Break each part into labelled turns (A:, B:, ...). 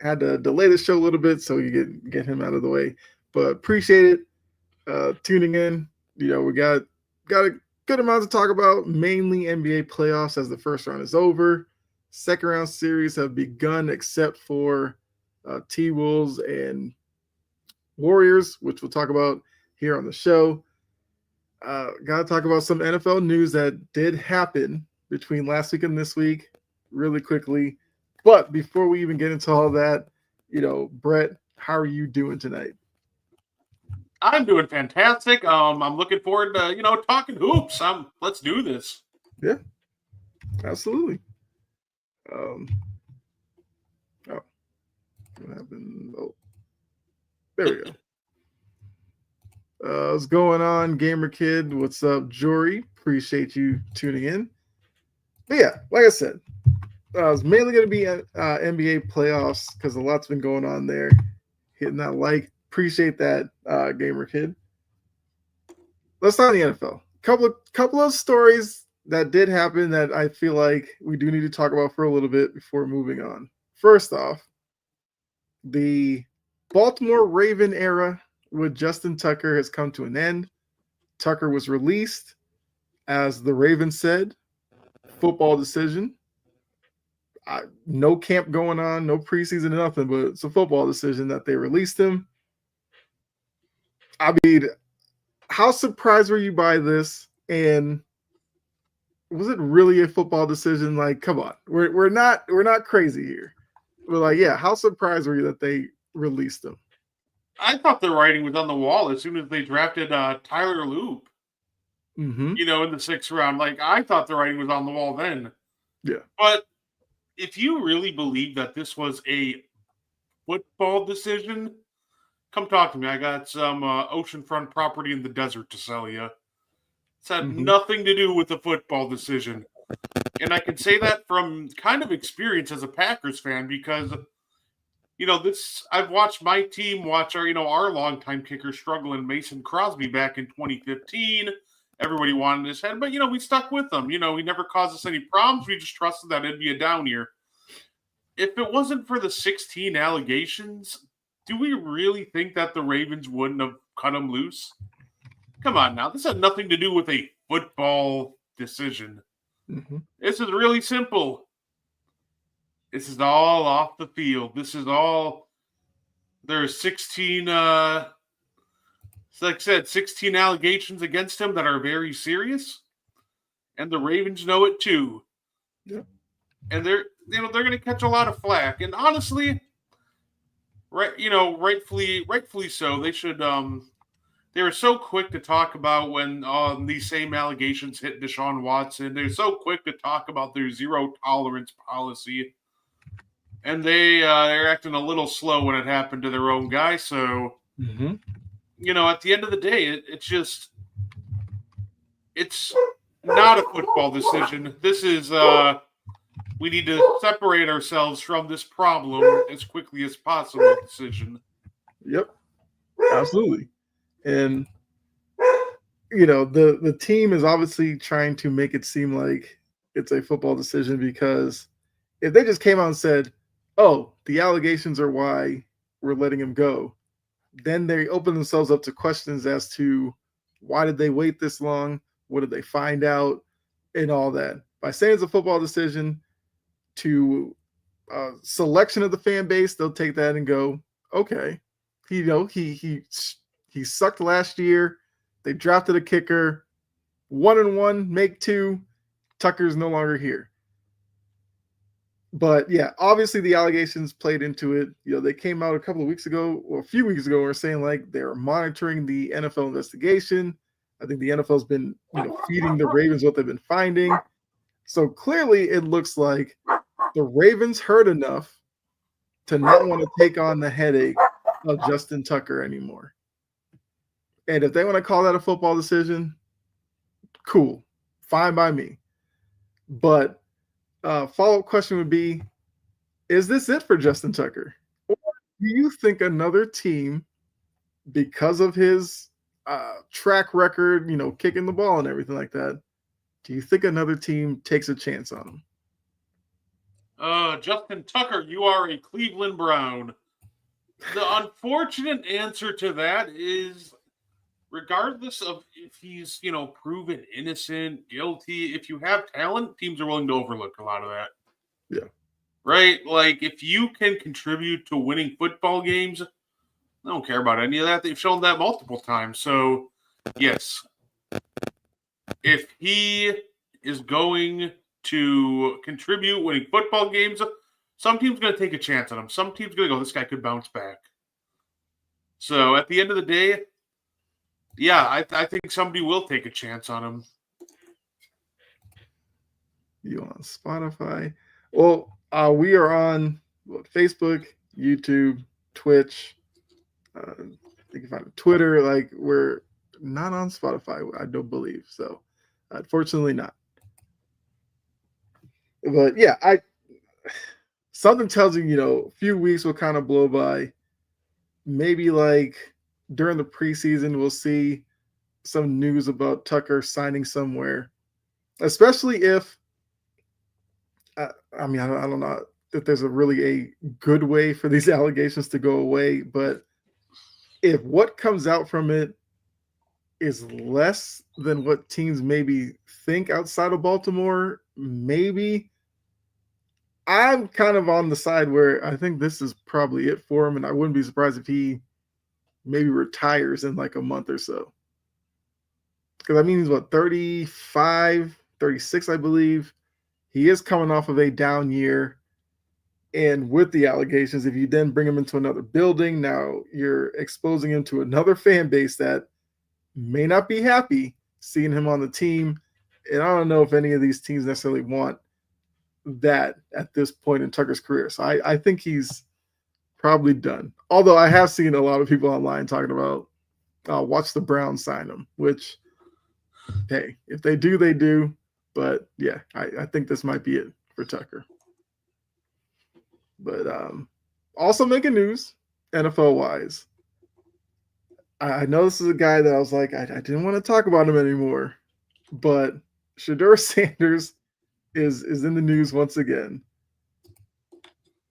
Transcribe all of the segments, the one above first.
A: Had to delay the show a little bit so you get him out of the way. But appreciate it tuning in. We got a good amount to talk about, mainly NBA playoffs as the first round is over. Second round series have begun, except for T Wolves and Warriors, which we'll talk about here on the show. Got to talk about some NFL news that did happen between last week and this week, really quickly. But before we even get into all that, Brett, how are you doing tonight?
B: I'm doing fantastic. I'm looking forward to talking hoops. Let's do this.
A: Yeah, absolutely. Um, oh, what happened? Oh, there we go. What's going on, Gamer Kid? What's up, Jory? Appreciate you tuning in. But yeah, like I said, it's mainly going to be NBA playoffs because a lot's been going on there. Hitting that like, appreciate that, Gamer Kid. Let's start the NFL. Couple of stories that did happen that I feel like we do need to talk about for a little bit before moving on. First off, the Baltimore Raven era with Justin Tucker has come to an end. Tucker was released, as the Ravens said, football decision. No camp going on, no preseason, nothing, but it's a football decision that they released him. I mean, how surprised were you by this? And was it really a football decision? Like, come on, we're not crazy here. We're like, yeah, how surprised were you that they released him?
B: I thought the writing was on the wall as soon as they drafted Tyler Loop.
A: Mm-hmm.
B: In the sixth round. Like, I thought the writing was on the wall then.
A: Yeah.
B: But if you really believe that this was a football decision, come talk to me. I got some oceanfront property in the desert to sell you. It's had nothing to do with the football decision. And I can say that from kind of experience as a Packers fan because, I've watched my team watch our longtime kicker struggle in Mason Crosby back in 2015. Everybody wanted his head, but, we stuck with him. He never caused us any problems. We just trusted that it'd be a down year. If it wasn't for the 16 allegations, do we really think that the Ravens wouldn't have cut him loose? Come on now. This had nothing to do with a football decision.
A: Mm-hmm.
B: This is really simple. This is all off the field. This is all. There's 16, like I said, 16 allegations against him that are very serious. And the Ravens know it too.
A: Yeah.
B: And they're going to catch a lot of flack. And honestly, rightfully so. They should. They were so quick to talk about when these same allegations hit Deshaun Watson. They're so quick to talk about their zero tolerance policy, and they're acting a little slow when it happened to their own guy. So, at the end of the day, it's not a football decision. This is we need to separate ourselves from this problem as quickly as possible decision.
A: Yep, absolutely. And the team is obviously trying to make it seem like it's a football decision because if they just came out and said, "Oh, the allegations are why we're letting him go," then they open themselves up to questions as to why did they wait this long, what did they find out, and all that. By saying it's a football decision, to selection of the fan base, they'll take that and go, "Okay, he sucked last year. They drafted a kicker. 1-1, make 2. Tucker's no longer here." But yeah, obviously the allegations played into it. They came out a couple of weeks ago, or a few weeks ago, and were saying like they're monitoring the NFL investigation. I think the NFL's been feeding the Ravens what they've been finding. So clearly it looks like the Ravens heard enough to not want to take on the headache of Justin Tucker anymore. And if they want to call that a football decision, cool, fine by me. But follow-up question would be, is this it for Justin Tucker? Or do you think another team, because of his track record, kicking the ball and everything like that, do you think another team takes a chance on him?
B: Justin Tucker, you are a Cleveland Brown. The unfortunate answer to that is, regardless of if he's, proven innocent, guilty, if you have talent, teams are willing to overlook a lot of that.
A: Yeah.
B: Right? Like, if you can contribute to winning football games, I don't care about any of that. They've shown that multiple times. So, yes, if he is going to contribute winning football games, some team's going to take a chance on him. Some team's going to go, this guy could bounce back. So at the end of the day, yeah, I think somebody will take a chance on him.
A: You on Spotify? Well, we are on Facebook, YouTube, Twitch. You can find it Twitter. Like, we're not on Spotify, I don't believe. So, unfortunately, not. But yeah, something tells you, a few weeks will kind of blow by. Maybe like during the preseason, we'll see some news about Tucker signing somewhere, especially if I mean, I don't know if there's a really a good way for these allegations to go away, but if what comes out from it is less than what teams maybe think outside of Baltimore, maybe I'm kind of on the side where I think this is probably it for him, and I wouldn't be surprised if he maybe retires in like a month or so. Because I mean, he's what, 35, 36, I believe. He is coming off of a down year. And with the allegations, if you then bring him into another building, now you're exposing him to another fan base that may not be happy seeing him on the team. And I don't know if any of these teams necessarily want that at this point in Tucker's career. So I think he's probably done. Although I have seen a lot of people online talking about watch the Browns sign him, which, hey, if they do, they do. But yeah, I think this might be it for Tucker. But also making news, NFL wise. I know this is a guy that I was like, I didn't want to talk about him anymore. But Shedeur Sanders is in the news once again.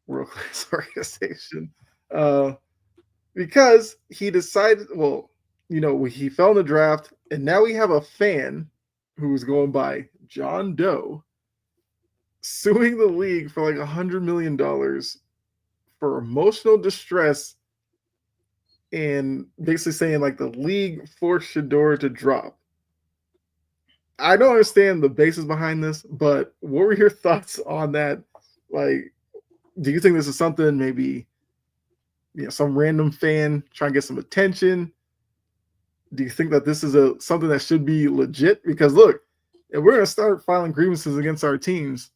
A: World Class Organization. Because he decided, he fell in the draft, and now we have a fan who's going by John Doe suing the league for like $100 million for emotional distress and basically saying like the league forced Shedeur to drop. I don't understand the basis behind this, but what were your thoughts on that? Like, do you think this is something maybe some random fan trying to get some attention? Do you think that this is something that should be legit? Because look, if we're going to start filing grievances against our teams,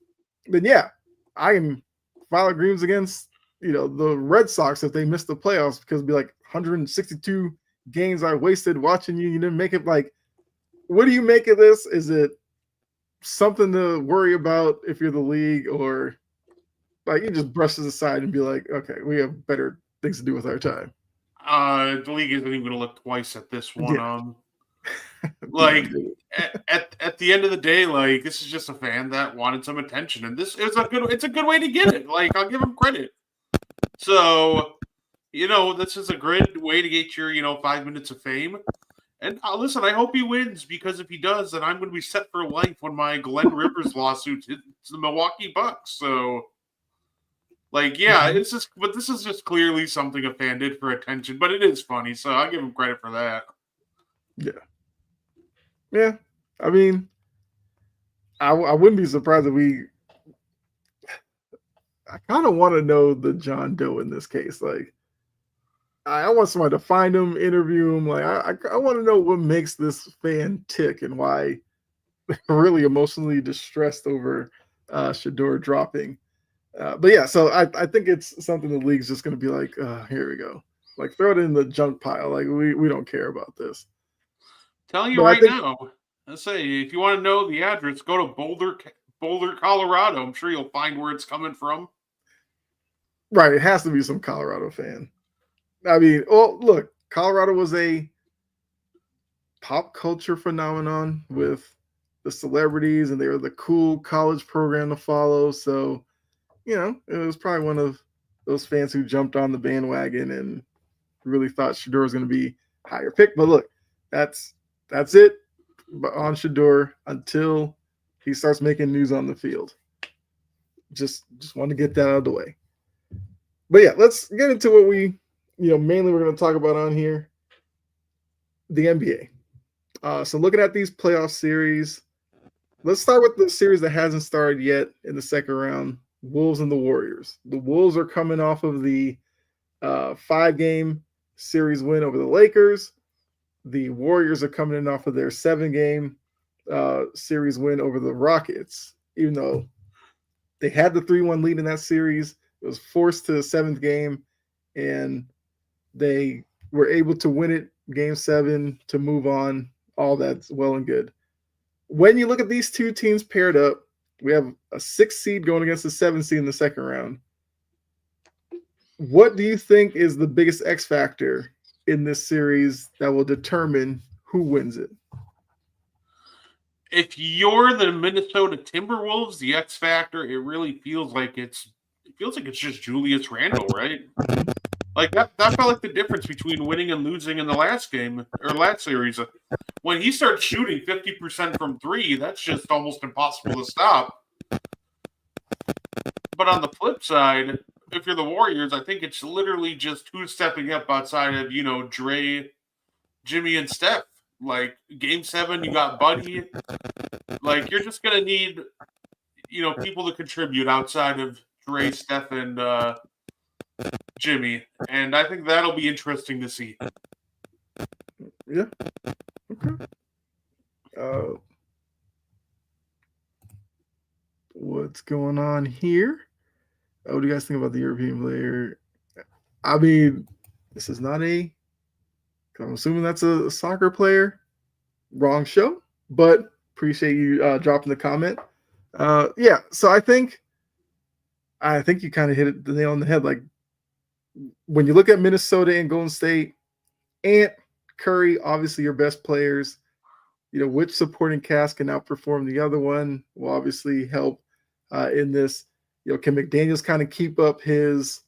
A: then yeah, I can file grievances against the Red Sox if they miss the playoffs because it'd be like 162 games I wasted watching you. You didn't make it. Like, what do you make of this? Is it something to worry about if you're the league, or like you just brush this aside and be like, okay, we have better things to do with our time?
B: The league isn't even going to look twice at this one.
A: Yeah.
B: Like at the end of the day, like this is just a fan that wanted some attention, and this is it's a good way to get it. Like I'll give him credit. So, this is a great way to get your 5 minutes of fame. And listen, I hope he wins, because if he does, then I'm going to be set for life when my Glenn Rivers lawsuit hits the Milwaukee Bucks. So, like, yeah, it's just, but this is just clearly something a fan did for attention. But it is funny, so I'll give him credit for that.
A: Yeah. Yeah. I mean, I wouldn't be surprised if I kind of want to know the John Doe in this case. Like, I want somebody to find him, interview him. Like, I want to know what makes this fan tick and why they're really emotionally distressed over Shedeur dropping. But yeah, so I think it's something the league's just going to be like, here we go. Like, throw it in the junk pile. Like, we don't care about this.
B: Telling you now. Let's say, if you want to know the address, go to Boulder, Colorado. I'm sure you'll find where it's coming from.
A: Right, it has to be some Colorado fan. I mean, look, Colorado was a pop culture phenomenon with the celebrities, and they were the cool college program to follow. So it was probably one of those fans who jumped on the bandwagon and really thought Shador was going to be higher pick. But look, that's it on Shador until he starts making news on the field. Just want to get that out of the way. But yeah, let's get into what we mainly we're going to talk about on here, the NBA. So looking at these playoff series, let's start with the series that hasn't started yet in the second round. Wolves and the Warriors. The Wolves are coming off of the 5-game series win over the Lakers. The Warriors are coming in off of their 7-game series win over the Rockets. Even though they had the 3-1 lead in that series, it was forced to the 7th game, and they were able to win it game 7 to move on. All that's well and good. When you look at these two teams paired up, we have a 6 seed going against a 7 seed in the second round. What do you think is the biggest X factor in this series that will determine who wins it?
B: If you're the Minnesota Timberwolves, the X factor, it really feels like it's just Julius Randle, right? Like that felt like the difference between winning and losing in the last game or last series. When he starts shooting 50% from 3, that's just almost impossible to stop. But on the flip side, if you're the Warriors, I think it's literally just who's stepping up outside of, Dre, Jimmy, and Steph. Like, game 7, you got Buddy. Like, you're just going to need, people to contribute outside of Dre, Steph, and Jimmy. And I think that'll be interesting to see.
A: Yeah. Okay. What's going on here? What do you guys think about the European player? I mean, this is not I'm assuming that's a soccer player. Wrong show, but appreciate you dropping the comment. Yeah, so I think you kind of hit the nail on the head. Like, when you look at Minnesota and Golden State, Ant, Curry, obviously your best players. Which supporting cast can outperform the other one will obviously help in this. Can McDaniels kind of keep up his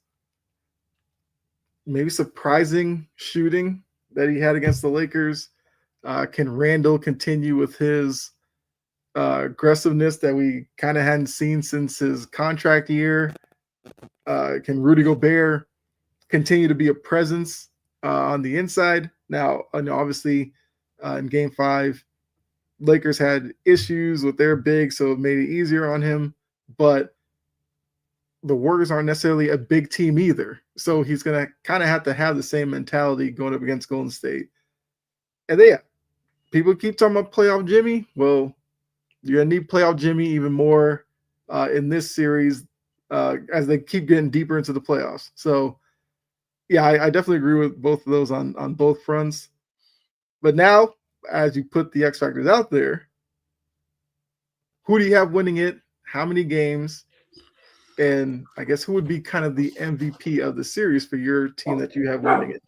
A: maybe surprising shooting that he had against the Lakers? Can Randall continue with his aggressiveness that we kind of hadn't seen since his contract year? Can Rudy Gobert continue to be a presence on the inside? Now, obviously, in Game 5, Lakers had issues with their big, so it made it easier on him. But the Warriors aren't necessarily a big team either. So he's going to kind of have to have the same mentality going up against Golden State. And people keep talking about playoff Jimmy. Well, you're going to need playoff Jimmy even more in this series as they keep getting deeper into the playoffs. So, yeah, I definitely agree with both of those on both fronts. But now, as you put the X factors out there, who do you have winning it? How many games? And I guess who would be kind of the MVP of the series for your team that you have winning it?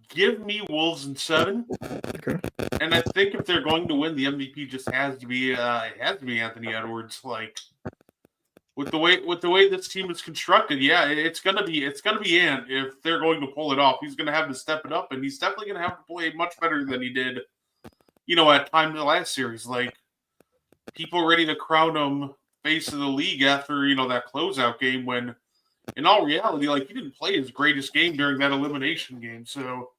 B: Give me Wolves in 7.
A: Okay.
B: And I think if they're going to win, the MVP just has to be Anthony Edwards. Like, with the way this team is constructed, it's gonna be Ant if they're going to pull it off. He's gonna have to step it up, and he's definitely gonna have to play much better than he did, at time in the last series. Like, people ready to crown him face of the league after that closeout game, when in all reality, like, he didn't play his greatest game during that elimination game. So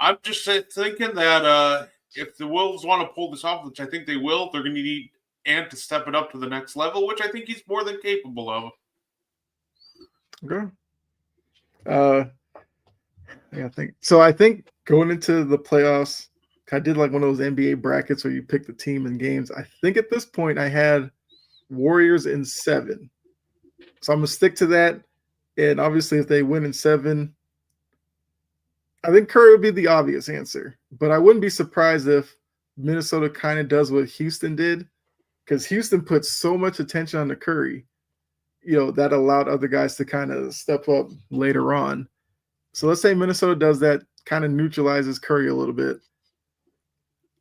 B: I'm just thinking that if the Wolves want to pull this off, which I think they will, they're going to need Ant to step it up to the next level, which I think he's more than capable of.
A: Okay. I think going into the playoffs, I did like one of those NBA brackets where you pick the team and games. I think at this point I had Warriors in 7. So I'm going to stick to that. And obviously if they win in 7, I think Curry would be the obvious answer. But I wouldn't be surprised if Minnesota kind of does what Houston did, because Houston put so much attention on the Curry, that allowed other guys to kind of step up later on. So let's say Minnesota does that, kind of neutralizes Curry a little bit.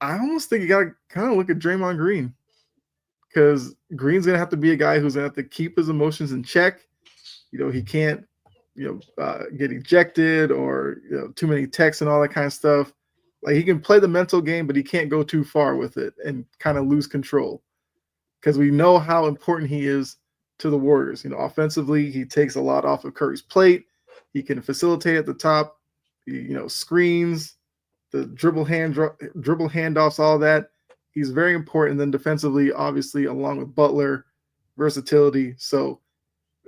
A: I almost think you got to kind of look at Draymond Green. because Green's gonna have to be a guy who's gonna have to keep his emotions in check. He can't, get ejected or too many texts and all that kind of stuff. Like he can play the mental game, but he can't go too far with it and kind of lose control because we know how important he is to the Warriors. Offensively, he takes a lot off of Curry's plate. He can facilitate at the top. Screens, the dribble handoffs, all that. He's very important. And then defensively, obviously, along with Butler, versatility. So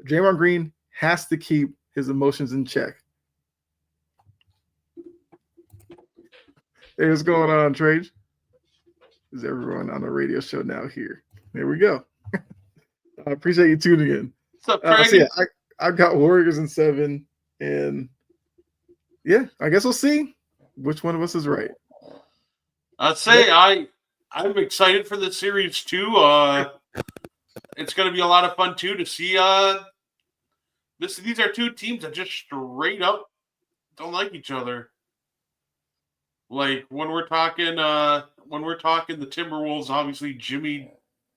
A: Draymond Green has to keep his emotions in check. Hey, what's going on, Trage? Is everyone on the radio show now here? There we go. I appreciate you tuning in.
B: What's up,
A: so yeah, I've got Warriors in 7, and yeah, I guess we'll see which one of us is right.
B: I'd say I'm excited for the series too. It's going to be a lot of fun too to see. These are two teams that just straight up don't like each other. Like when we're talking the Timberwolves, obviously Jimmy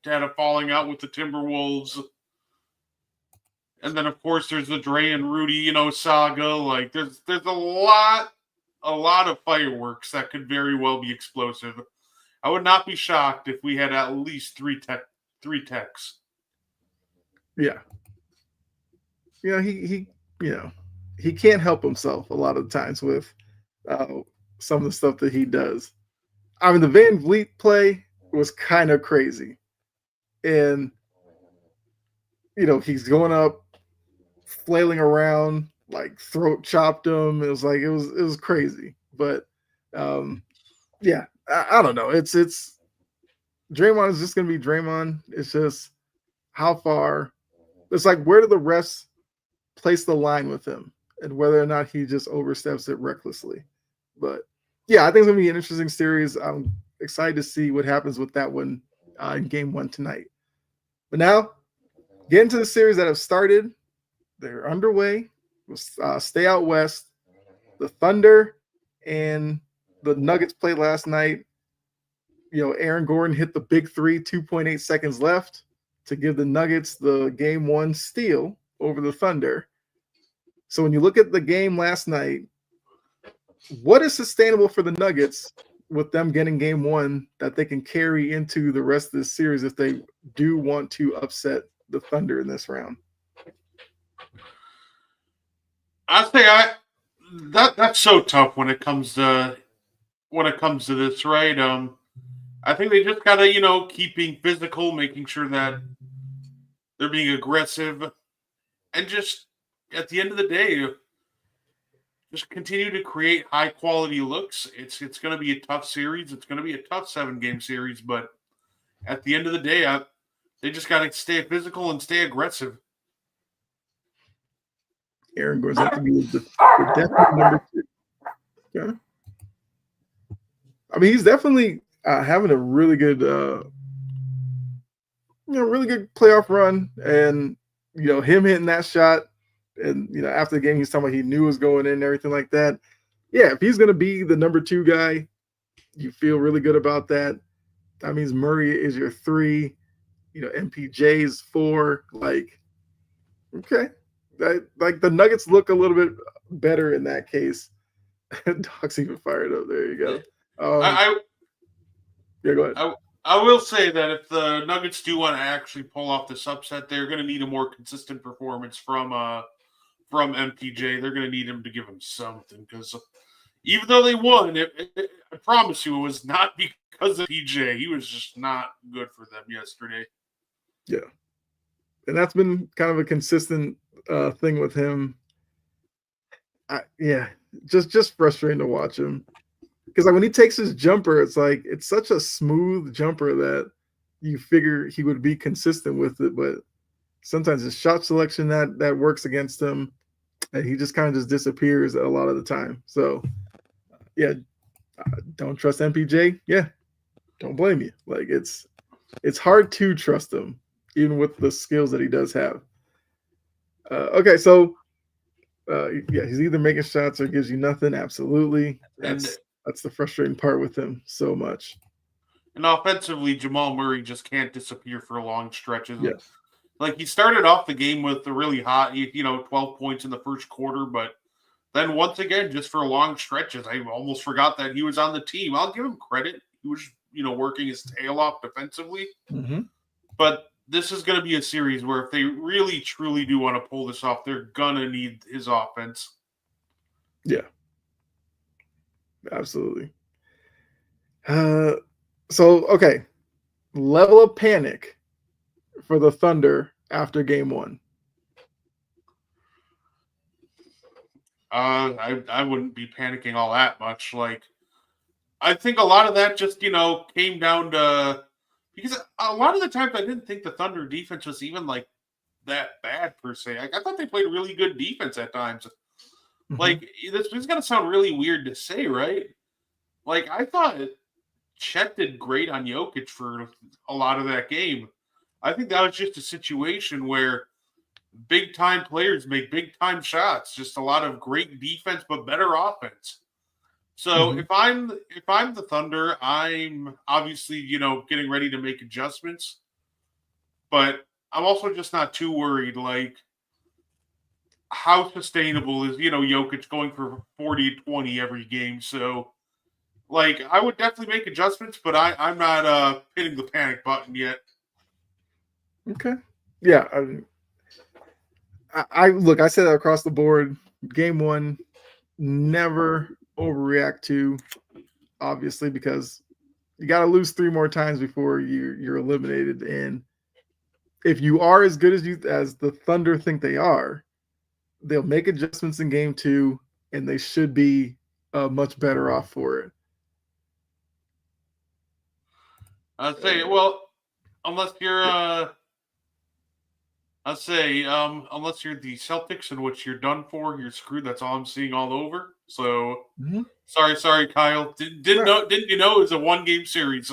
B: had a falling out with the Timberwolves. And then of course there's the Dre and Rudy, saga. Like there's a lot of fireworks that could very well be explosive. I would not be shocked if we had at least three techs.
A: Yeah. He can't help himself a lot of the times with some of the stuff that he does. I mean, the Van Vliet play was kind of crazy. And, he's going up, flailing around, like throat chopped him. It was crazy. But, yeah, I don't know. It's Draymond is just going to be Draymond. It's just how far. It's like, where do the refs place the line with him and whether or not he just oversteps it recklessly. But yeah, I think it's going to be an interesting series. I'm excited to see what happens with that one in game 1 tonight. But now, get into the series that have started. They're underway. We'll stay out west. The Thunder and the Nuggets played last night. Aaron Gordon hit the big three, 2.8 seconds left to give the Nuggets the game 1 steal over the Thunder. So when you look at the game last night, what is sustainable for the Nuggets with them getting game 1 that they can carry into the rest of the series if they do want to upset the Thunder in this round?
B: I say that's so tough when it comes to this, right? I think they just gotta, keep being physical, making sure that they're being aggressive, and just at the end of the day, just continue to create high quality looks. It's going to be a tough series. It's going to be a tough 7-game series, but at the end of the day, they just got to stay physical and stay aggressive.
A: Aaron Gordon's have to be the definite number 2. Yeah. I mean, he's definitely having a really good, really good playoff run, and him hitting that shot, and after the game he's talking about he knew it was going in and everything like that. Yeah, if he's going to be the number 2 guy, you feel really good about that. That means Murray is your 3, MPJ is 4. Like, okay, like the Nuggets look a little bit better in that case. Doc's even fired up. There you go. Yeah, go ahead.
B: I will say that if the Nuggets do want to actually pull off this upset, they're going to need a more consistent performance from MPJ. They're going to need him to give him something, because even though they won, I promise you, it was not because of PJ. He was just not good for them yesterday.
A: Yeah, and that's been kind of a consistent thing with him. Just frustrating to watch him. Because when he takes his jumper, it's such a smooth jumper that you figure he would be consistent with it, but sometimes his shot selection that works against him, and he just kind of just disappears a lot of the time. So, yeah, don't trust MPJ. Yeah, don't blame you. Like it's hard to trust him, even with the skills that he does have. Okay, so he's either making shots or gives you nothing. Absolutely, that's the frustrating part with him so much.
B: And offensively, Jamal Murray just can't disappear for long stretches.
A: Yes.
B: Like he started off the game with a really hot, 12 points in the first quarter, but then once again, just for long stretches, I almost forgot that he was on the team. I'll give him credit. He was, working his tail off defensively.
A: Mm-hmm.
B: But this is going to be a series where if they really, truly do want to pull this off, they're going to need his offense.
A: Yeah. Absolutely. Okay. Level of panic for the Thunder after game one.
B: I wouldn't be panicking all that much. Like, I think a lot of that just, came down to because a lot of the times I didn't think the Thunder defense was even like that bad per se. I thought they played really good defense at times.
A: Mm-hmm.
B: Like, this is going to sound really weird to say, right? Like, I thought Chet did great on Jokic for a lot of that game. I think that was just a situation where big time players make big time shots. Just a lot of great defense, but better offense. So if I'm the Thunder, I'm obviously getting ready to make adjustments, but I'm also just not too worried. Like, how sustainable is Jokic going for 40-20 every game? So, like, I would definitely make adjustments, but I'm not hitting the panic button yet.
A: Okay. Yeah. I look, I said that across the board. Game one, never overreact to, obviously, because you got to lose 3 more times before you're eliminated. And if you are as good as the Thunder think they are, they'll make adjustments in game two, and they should be much better off for it.
B: I'd say, well, unless you're unless you're the Celtics, in which you're done for, you're screwed. That's all I'm seeing all over. So sorry, Kyle. Didn't you know it was a 1-game series?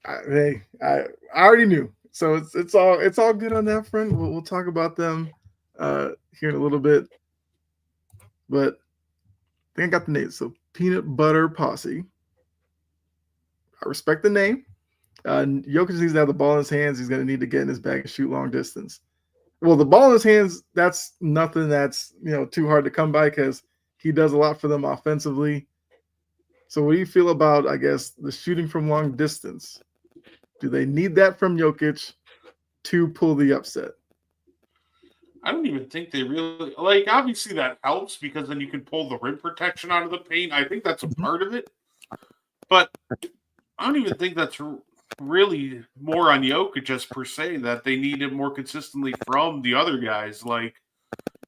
A: I already knew. So it's all good on that front. We'll talk about them here in a little bit. But I think I got the name. So Peanut Butter Posse. I respect the name. Jokic needs to have the ball in his hands. He's going to need to get in his bag and shoot long distance. Well, the ball in his hands, that's nothing that's too hard to come by because he does a lot for them offensively. So what do you feel about, I guess, the shooting from long distance? Do they need that from Jokic to pull the upset?
B: I don't even think they really like. Obviously, that helps because then you can pull the rim protection out of the paint. I think that's a part of it, but I don't even think that's really more on Jokic just per se that they need it more consistently from the other guys. Like,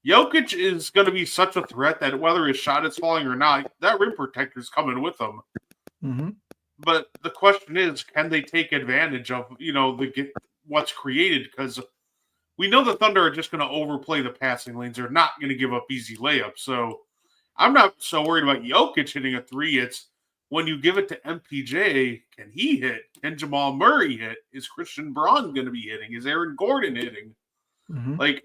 B: Jokic is going to be such a threat that whether his shot is falling or not, that rim protector is coming with him.
A: Mm-hmm.
B: But the question is, can they take advantage of what's created? Because we know the Thunder are just going to overplay the passing lanes. They're not going to give up easy layups. So I'm not so worried about Jokic hitting a 3. It's when you give it to MPJ, can he hit? Can Jamal Murray hit? Is Christian Braun going to be hitting? Is Aaron Gordon hitting?
A: Mm-hmm.
B: Like,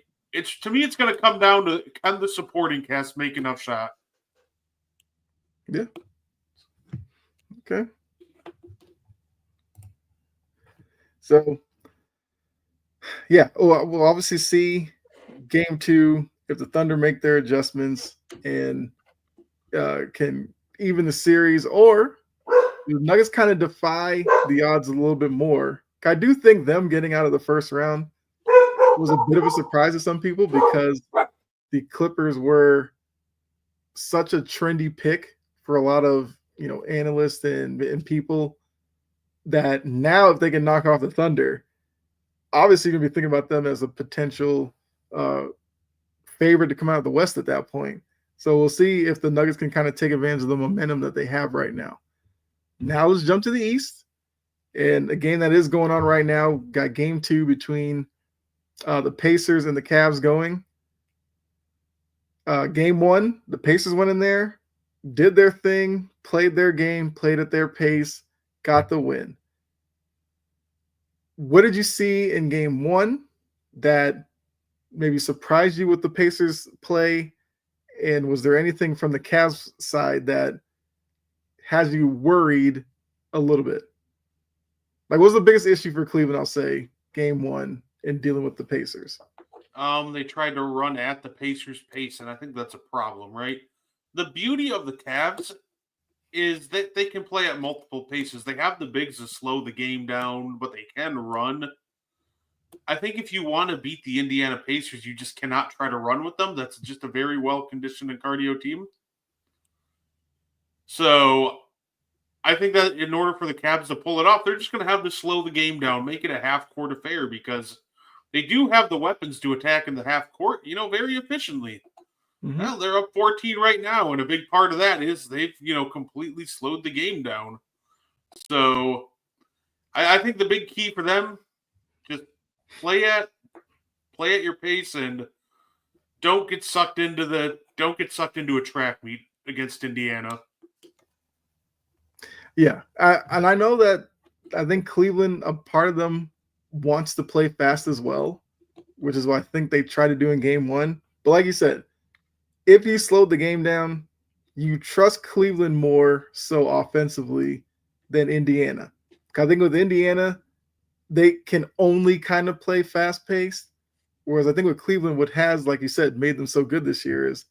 B: to me, it's going to come down to, can the supporting cast make enough shot?
A: Yeah. Okay. So, yeah, we'll obviously see game 2 if the Thunder make their adjustments and can even the series, or the Nuggets kind of defy the odds a little bit more. I do think them getting out of the first round was a bit of a surprise to some people because the Clippers were such a trendy pick for a lot of analysts and people that now if they can knock off the Thunder, obviously you're gonna be thinking about them as a potential favorite to come out of the West at that point. So we'll see if the Nuggets can kind of take advantage of the momentum that they have right now. Now let's jump to the East. And a game that is going on right now, got game 2 between the Pacers and the Cavs going. Game 1, the Pacers went in there, did their thing, played their game, played at their pace, got the win. What did you see in game 1 that maybe surprised you with the Pacers play? And was there anything from the Cavs side that has you worried a little bit? Like, what's the biggest issue for Cleveland? I'll say game one in dealing with the Pacers.
B: They tried to run at the Pacers' pace, and I think that's a problem, right? The beauty of the Cavs is that they can play at multiple paces. They have the bigs to slow the game down, but they can run. I think if you want to beat the Indiana Pacers, you just cannot try to run with them. That's just a very well conditioned and cardio team. So I think that in order for the Cavs to pull it off, they're just going to have to slow the game down, make it a half court affair because they do have the weapons to attack in the half court, very efficiently.
A: Mm-hmm.
B: Well, they're up 14 right now, and a big part of that is they've, completely slowed the game down. So I think the big key for them, just play at your pace and don't get sucked into a track meet against Indiana.
A: Yeah, and I know that I think Cleveland, a part of them wants to play fast as well, which is what I think they try to do in game one. But like you said, if you slowed the game down, you trust Cleveland more so offensively than Indiana. I think with Indiana, they can only kind of play fast paced. Whereas I think with Cleveland, what has, like you said, made them so good this year is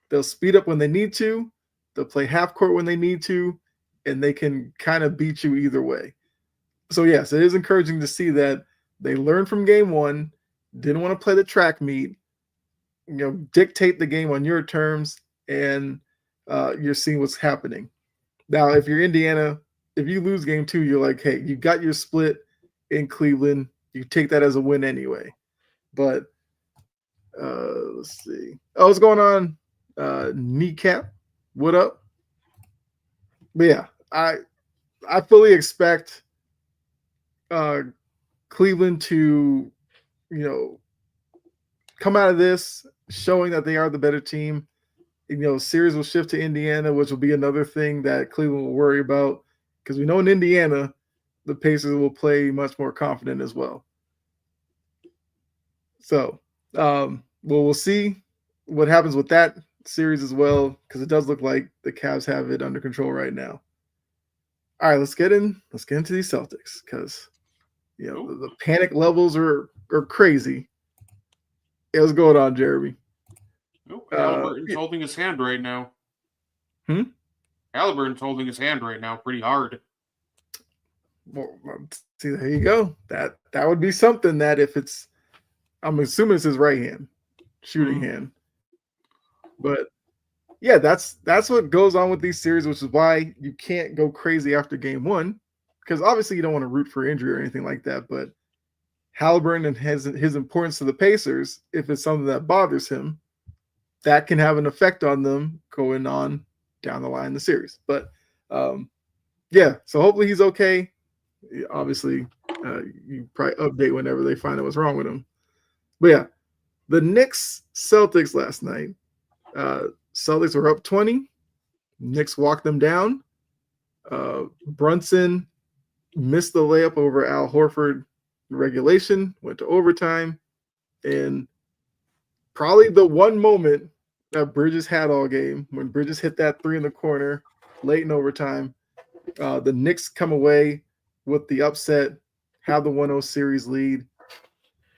A: they'll speed up when they need to, they'll play half court when they need to, and they can kind of beat you either way. So yes, it is encouraging to see that they learned from game one, didn't want to play the track meet, dictate the game on your terms, and you're seeing what's happening. Now, if you're Indiana, if you lose game two, you're like, hey, you got your split in Cleveland. You take that as a win anyway. But let's see. Oh, what's going on? Kneecap, what up? But yeah, I fully expect Cleveland to, come out of this showing that they are the better team. Series will shift to Indiana, which will be another thing that Cleveland will worry about because we know in Indiana, the Pacers will play much more confident as well. So, we'll see what happens with that series as well because it does look like the Cavs have it under control right now. All right, let's get into these Celtics because the panic levels are crazy. Yeah, what's going on, Jeremy?
B: Halliburton's holding his hand right now. Halliburton's holding his hand right now pretty hard.
A: Well, see, there you go. That would be something that if it's, I'm assuming it's his right hand, shooting hand. But yeah, that's what goes on with these series, which is why you can't go crazy after game one, because obviously you don't want to root for injury or anything like that. But Halliburton and his importance to the Pacers, if it's something that bothers him, that can have an effect on them going on down the line in the series. But yeah, so hopefully he's okay. Obviously, you probably update whenever they find out what's wrong with him. But yeah, the Knicks Celtics last night. Celtics were up 20. Knicks walked them down. Brunson missed the layup over Al Horford in regulation, went to overtime, and probably the one moment that Bridges had all game when Bridges hit that three in the corner late in overtime. The Knicks come away with the upset, have the 1-0 series lead.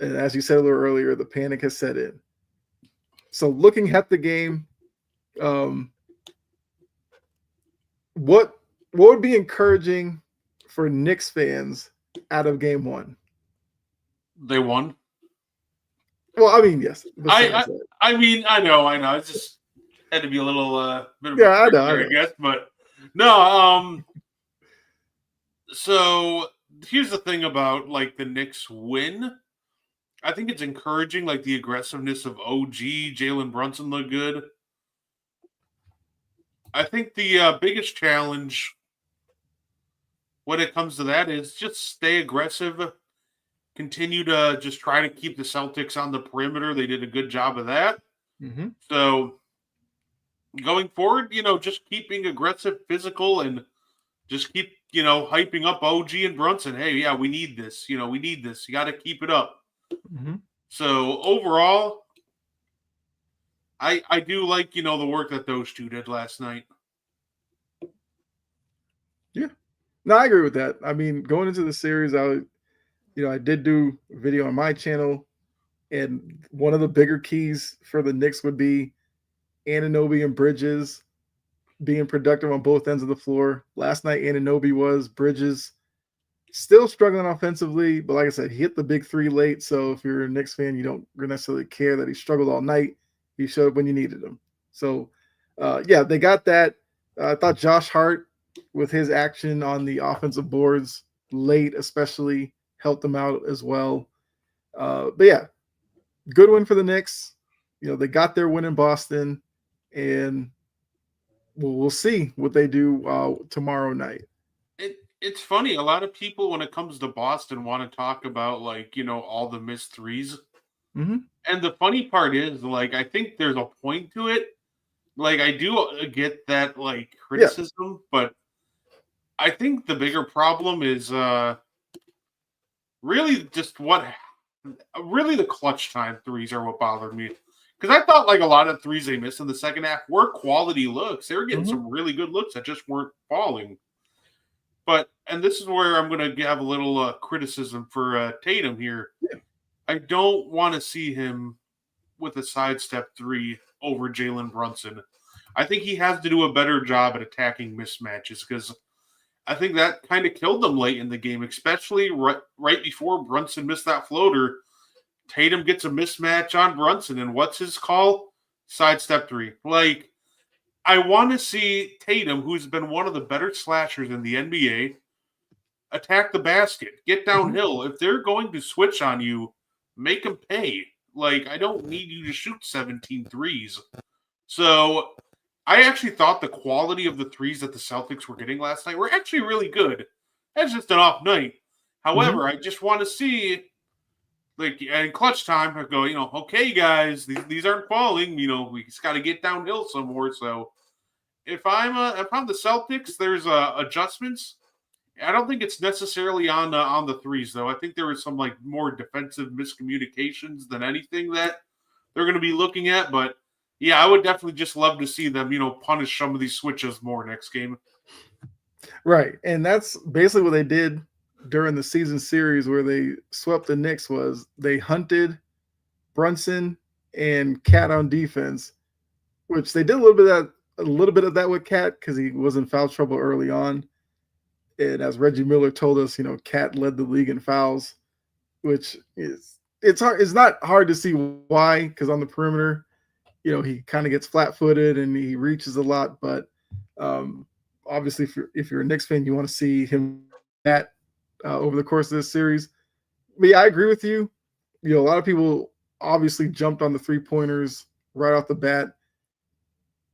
A: And as you said a little earlier, the panic has set in. So looking at the game, what would be encouraging for Knicks fans out of game one?
B: They won.
A: Well, I mean, yes.
B: I mean, I know. I just had to be a little bit of
A: I know.
B: I guess, but no. So here's the thing about like the Knicks win. I think it's encouraging, like the aggressiveness of OG, Jalen Brunson looked good. I think the biggest challenge when it comes to that is just stay aggressive. Continue to just try to keep the Celtics on the perimeter. They did a good job of that.
A: Mm-hmm.
B: So going forward, just keep being aggressive, physical, and just keep, hyping up OG and Brunson. Hey, yeah, we need this. We need this. You got to keep it up.
A: Mm-hmm.
B: So overall, I do like, the work that those two did last night.
A: Yeah. No, I agree with that. I mean, going into the series, I did do a video on my channel, and one of the bigger keys for the Knicks would be Anunoby and Bridges being productive on both ends of the floor. Last night, Anunoby was. Bridges still struggling offensively, but like I said, he hit the big three late. So if you're a Knicks fan, you don't necessarily care that he struggled all night. He showed up when you needed him. So, yeah, they got that. I thought Josh Hart, with his action on the offensive boards late, especially, helped them out as well. But yeah, good win for the Knicks. They got their win in Boston, and we'll see what they do tomorrow night.
B: It's funny. A lot of people, when it comes to Boston, want to talk about all the missed threes.
A: Mm-hmm.
B: And the funny part is, I think there's a point to it. I do get that criticism, but I think the bigger problem is really just really the clutch time threes are what bothered me. Because I thought a lot of threes they missed in the second half were quality looks. They were getting some really good looks that just weren't falling. And this is where I'm going to have a little criticism for Tatum here.
A: Yeah.
B: I don't want to see him with a sidestep three over Jalen Brunson. I think he has to do a better job at attacking mismatches because I think that kind of killed them late in the game, especially right before Brunson missed that floater. Tatum gets a mismatch on Brunson, and what's his call? Sidestep three. I want to see Tatum, who's been one of the better slashers in the NBA, attack the basket, get downhill. If they're going to switch on you, make them pay. I don't need you to shoot 17 threes. So I actually thought the quality of the threes that the Celtics were getting last night were actually really good. That's just an off night. However, I just want to see, in clutch time, I go, okay, guys, these aren't falling. We just got to get downhill some more. So if I'm the Celtics, there's adjustments. I don't think it's necessarily on the threes, though. I think there was some more defensive miscommunications than anything that they're going to be looking at. But yeah, I would definitely just love to see them, punish some of these switches more next game.
A: Right, and that's basically what they did during the season series where they swept the Knicks. Was they hunted Brunson and Cat on defense, which they did a little bit of that with Cat because he was in foul trouble early on. And as Reggie Miller told us, Cat led the league in fouls, which it's hard. It's not hard to see why, because on the perimeter, he kind of gets flat-footed and he reaches a lot. But obviously, if you're a Knicks fan, you want to see him that over the course of this series. But yeah, I agree with you. A lot of people obviously jumped on the three-pointers right off the bat.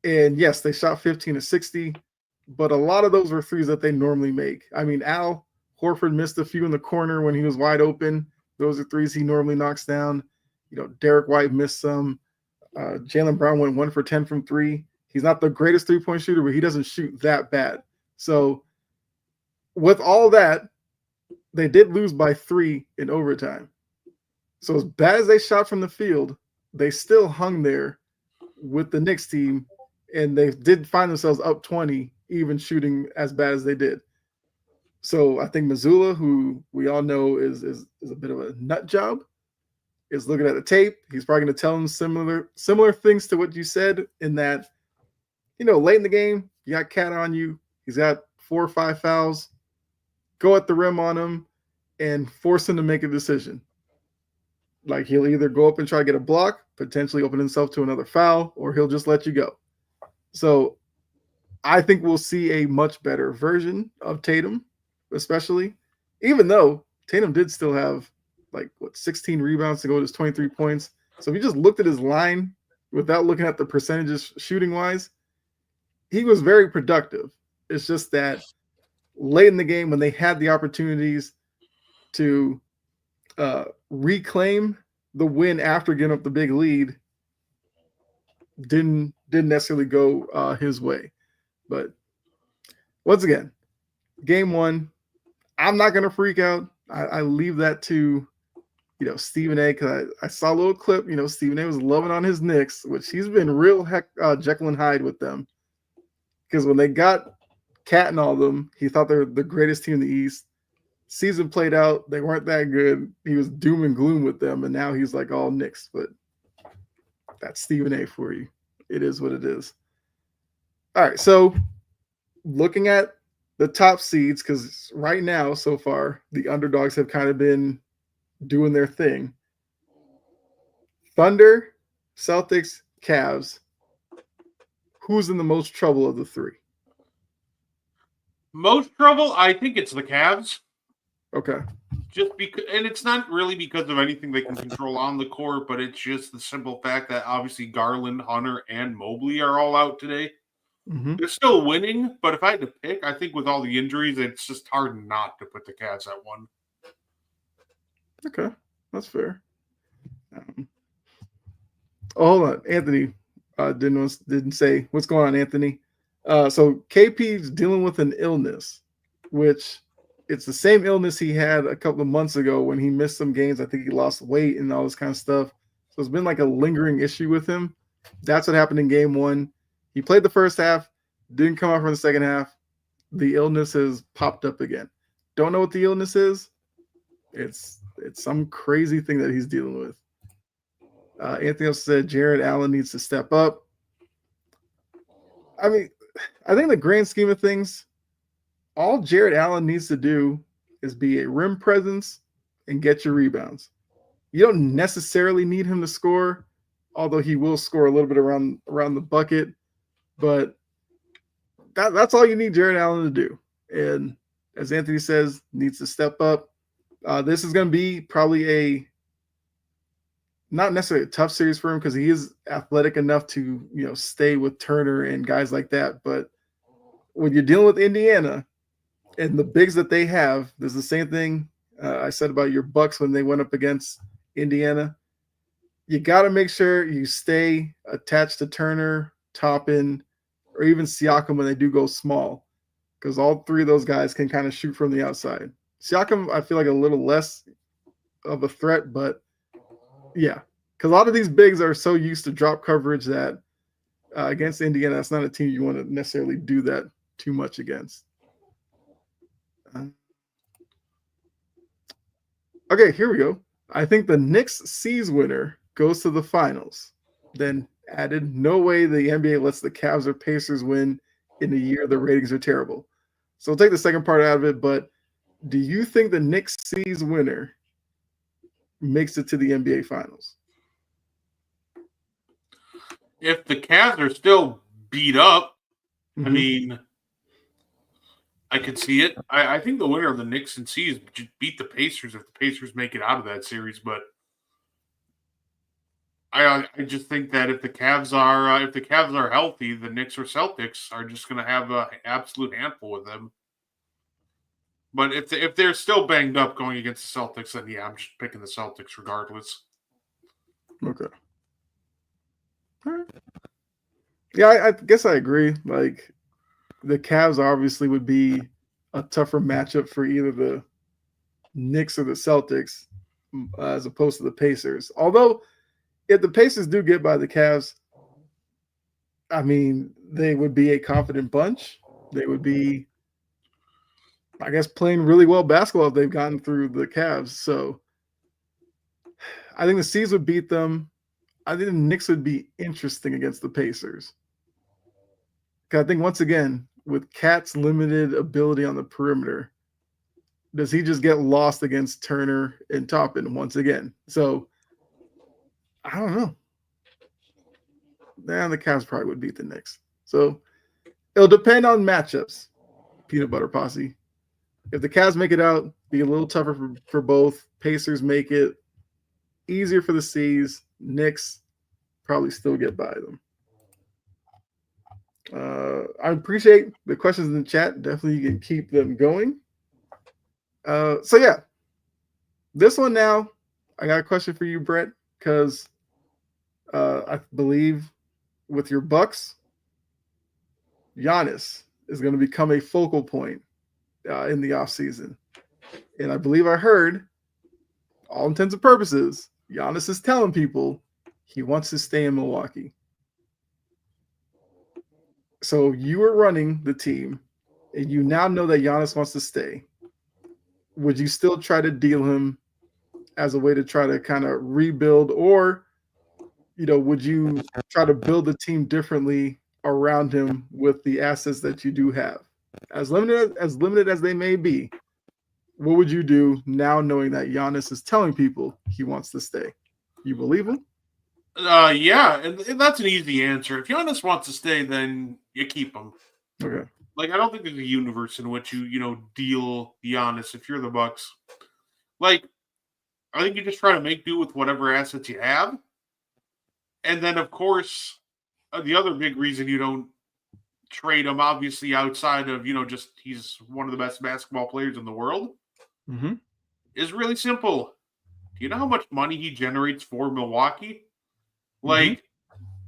A: And yes, they shot 15 of 60. But a lot of those were threes that they normally make. I mean, Al Horford missed a few in the corner when he was wide open. Those are threes he normally knocks down. Derek White missed some. Jaylen Brown went 1 for 10 from three. He's not the greatest three-point shooter, but he doesn't shoot that bad. So with all that, they did lose by 3 in overtime. So as bad as they shot from the field, they still hung there with the Knicks team, and they did find themselves up 20, even shooting as bad as they did. So I think Mazzulla, who we all know is a bit of a nut job, is looking at the tape. He's probably going to tell him similar things to what you said, in that, late in the game, you got Cat on you. He's got 4 or 5 fouls. Go at the rim on him and force him to make a decision. He'll either go up and try to get a block, potentially open himself to another foul, or he'll just let you go. So I think we'll see a much better version of Tatum, especially, even though Tatum did still have 16 rebounds to go to his 23 points. So if you just looked at his line without looking at the percentages shooting wise, he was very productive. It's just that late in the game, when they had the opportunities to reclaim the win after getting up the big lead, didn't necessarily go his way. But once again, game 1, I'm not going to freak out. I leave that to Stephen A, because I saw a little clip. Stephen A was loving on his Knicks, which he's been real Jekyll and Hyde with them, because when they got Cat and all of them, he thought they were the greatest team in the East. Season played out, they weren't that good. He was doom and gloom with them, and now he's like all Knicks. But that's Stephen A for you. It is what it is. All right, so looking at the top seeds, because right now, so far, the underdogs have kind of been doing their thing. Thunder, Celtics, Cavs. Who's in the most trouble of the three?
B: Most trouble, I think it's the Cavs.
A: Okay.
B: Just because, and it's not really because of anything they can control on the court, but it's just the simple fact that obviously Garland, Hunter, and Mobley are all out today.
A: Mm-hmm.
B: They're still winning, but if I had to pick, I think with all the injuries, it's just hard not to put the Cavs at one.
A: Okay, that's fair. Hold on, Anthony didn't say what's going on, Anthony. So KP's dealing with an illness, which it's the same illness he had a couple of months ago when he missed some games. I think he lost weight and all this kind of stuff. So it's been like a lingering issue with him. That's what happened in game one. He played the first half, didn't come out for the second half. The illness has popped up again. Don't know what the illness is. It's some crazy thing that he's dealing with. Anthony also said Jared Allen needs to step up. I mean, I think in the grand scheme of things, all Jared Allen needs to do is be a rim presence and get your rebounds. You don't necessarily need him to score, although he will score a little bit around the bucket. But that's all you need Jared Allen to do. And as Anthony says, needs to step up. This is going to be probably not necessarily a tough series for him because he is athletic enough to, stay with Turner and guys like that. But when you're dealing with Indiana and the bigs that they have, there's the same thing I said about your Bucks when they went up against Indiana. You got to make sure you stay attached to Turner, Toppin, or even Siakam when they do go small, because all three of those guys can kind of shoot from the outside. Siakam, I feel like a little less of a threat, but yeah, because a lot of these bigs are so used to drop coverage that against Indiana, that's not a team you want to necessarily do that too much against. Okay, here we go. I think the Knicks C's winner goes to the finals. Then added, no way the NBA lets the Cavs or Pacers win in a year the ratings are terrible. So we'll take the second part out of it, but do you think the Knicks C's winner makes it to the NBA finals?
B: If the Cavs are still beat up, I mean, I could see it. I think the winner of the Knicks and C's beat the Pacers if the Pacers make it out of that series. But I just think that if the Cavs are healthy, the Knicks or Celtics are just going to have an absolute handful with them. But if they're still banged up going against the Celtics, then yeah, I'm just picking the Celtics regardless.
A: Okay. All right. Yeah, I guess I agree. Like, the Cavs obviously would be a tougher matchup for either the Knicks or the Celtics as opposed to the Pacers. Although, if the Pacers do get by the Cavs, I mean, they would be a confident bunch. They would be, I guess, playing really well basketball if they've gotten through the Cavs. So I think the C's would beat them. I think the Knicks would be interesting against the Pacers. I think, once again, with Cat's limited ability on the perimeter, does he just get lost against Turner and Toppin once again? So, I don't know. The Cavs probably would beat the Knicks. So, it'll depend on matchups, Peanut Butter Posse. If the Cavs make it out, be a little tougher for both. Pacers make it easier for the C's. Knicks probably still get by them. I appreciate the questions in the chat. Definitely, you can keep them going. So yeah, this one now, I got a question for you, Brett, because I believe with your Bucks, Giannis is going to become a focal point in the offseason. And I believe I heard, all intents and purposes, Giannis is telling people he wants to stay in Milwaukee. So you were running the team. and you now know that Giannis wants to stay, would you still try to deal him as a way to try to kind of rebuild, or would you try to build the team differently around him with the assets that you do have, as limited as they may be? What would you do now, knowing that Giannis is telling people he wants to stay? You believe him?
B: Yeah, and that's an easy answer. If Giannis wants to stay, then you keep him.
A: Okay.
B: Like, I don't think there's a universe in which you deal Giannis if you're the Bucks. Like, I think you just try to make do with whatever assets you have. And then, of course, the other big reason you don't trade him, obviously, outside of, just he's one of the best basketball players in the world,
A: Mm-hmm.
B: is really simple. Do you know how much money he generates for Milwaukee?
A: Mm-hmm.
B: Like,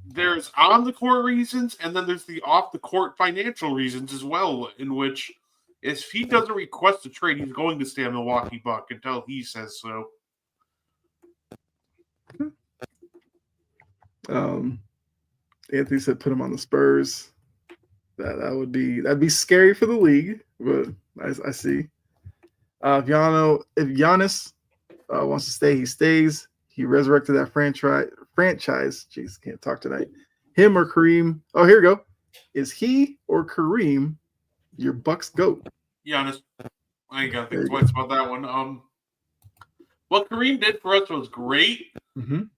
B: there's on the court reasons, and then there's the off the court financial reasons as well, in which if he doesn't request a trade, he's going to stay a Milwaukee Buck until he says so.
A: Anthony said put him on the Spurs. That'd be scary for the league, but I see. If Giannis wants to stay, he stays. He resurrected that franchise. Jeez, can't talk tonight. Him or Kareem? Oh, here we go. Is he or Kareem your Bucks GOAT?
B: Giannis. I ain't got to think twice about that one. What Kareem did for us was great,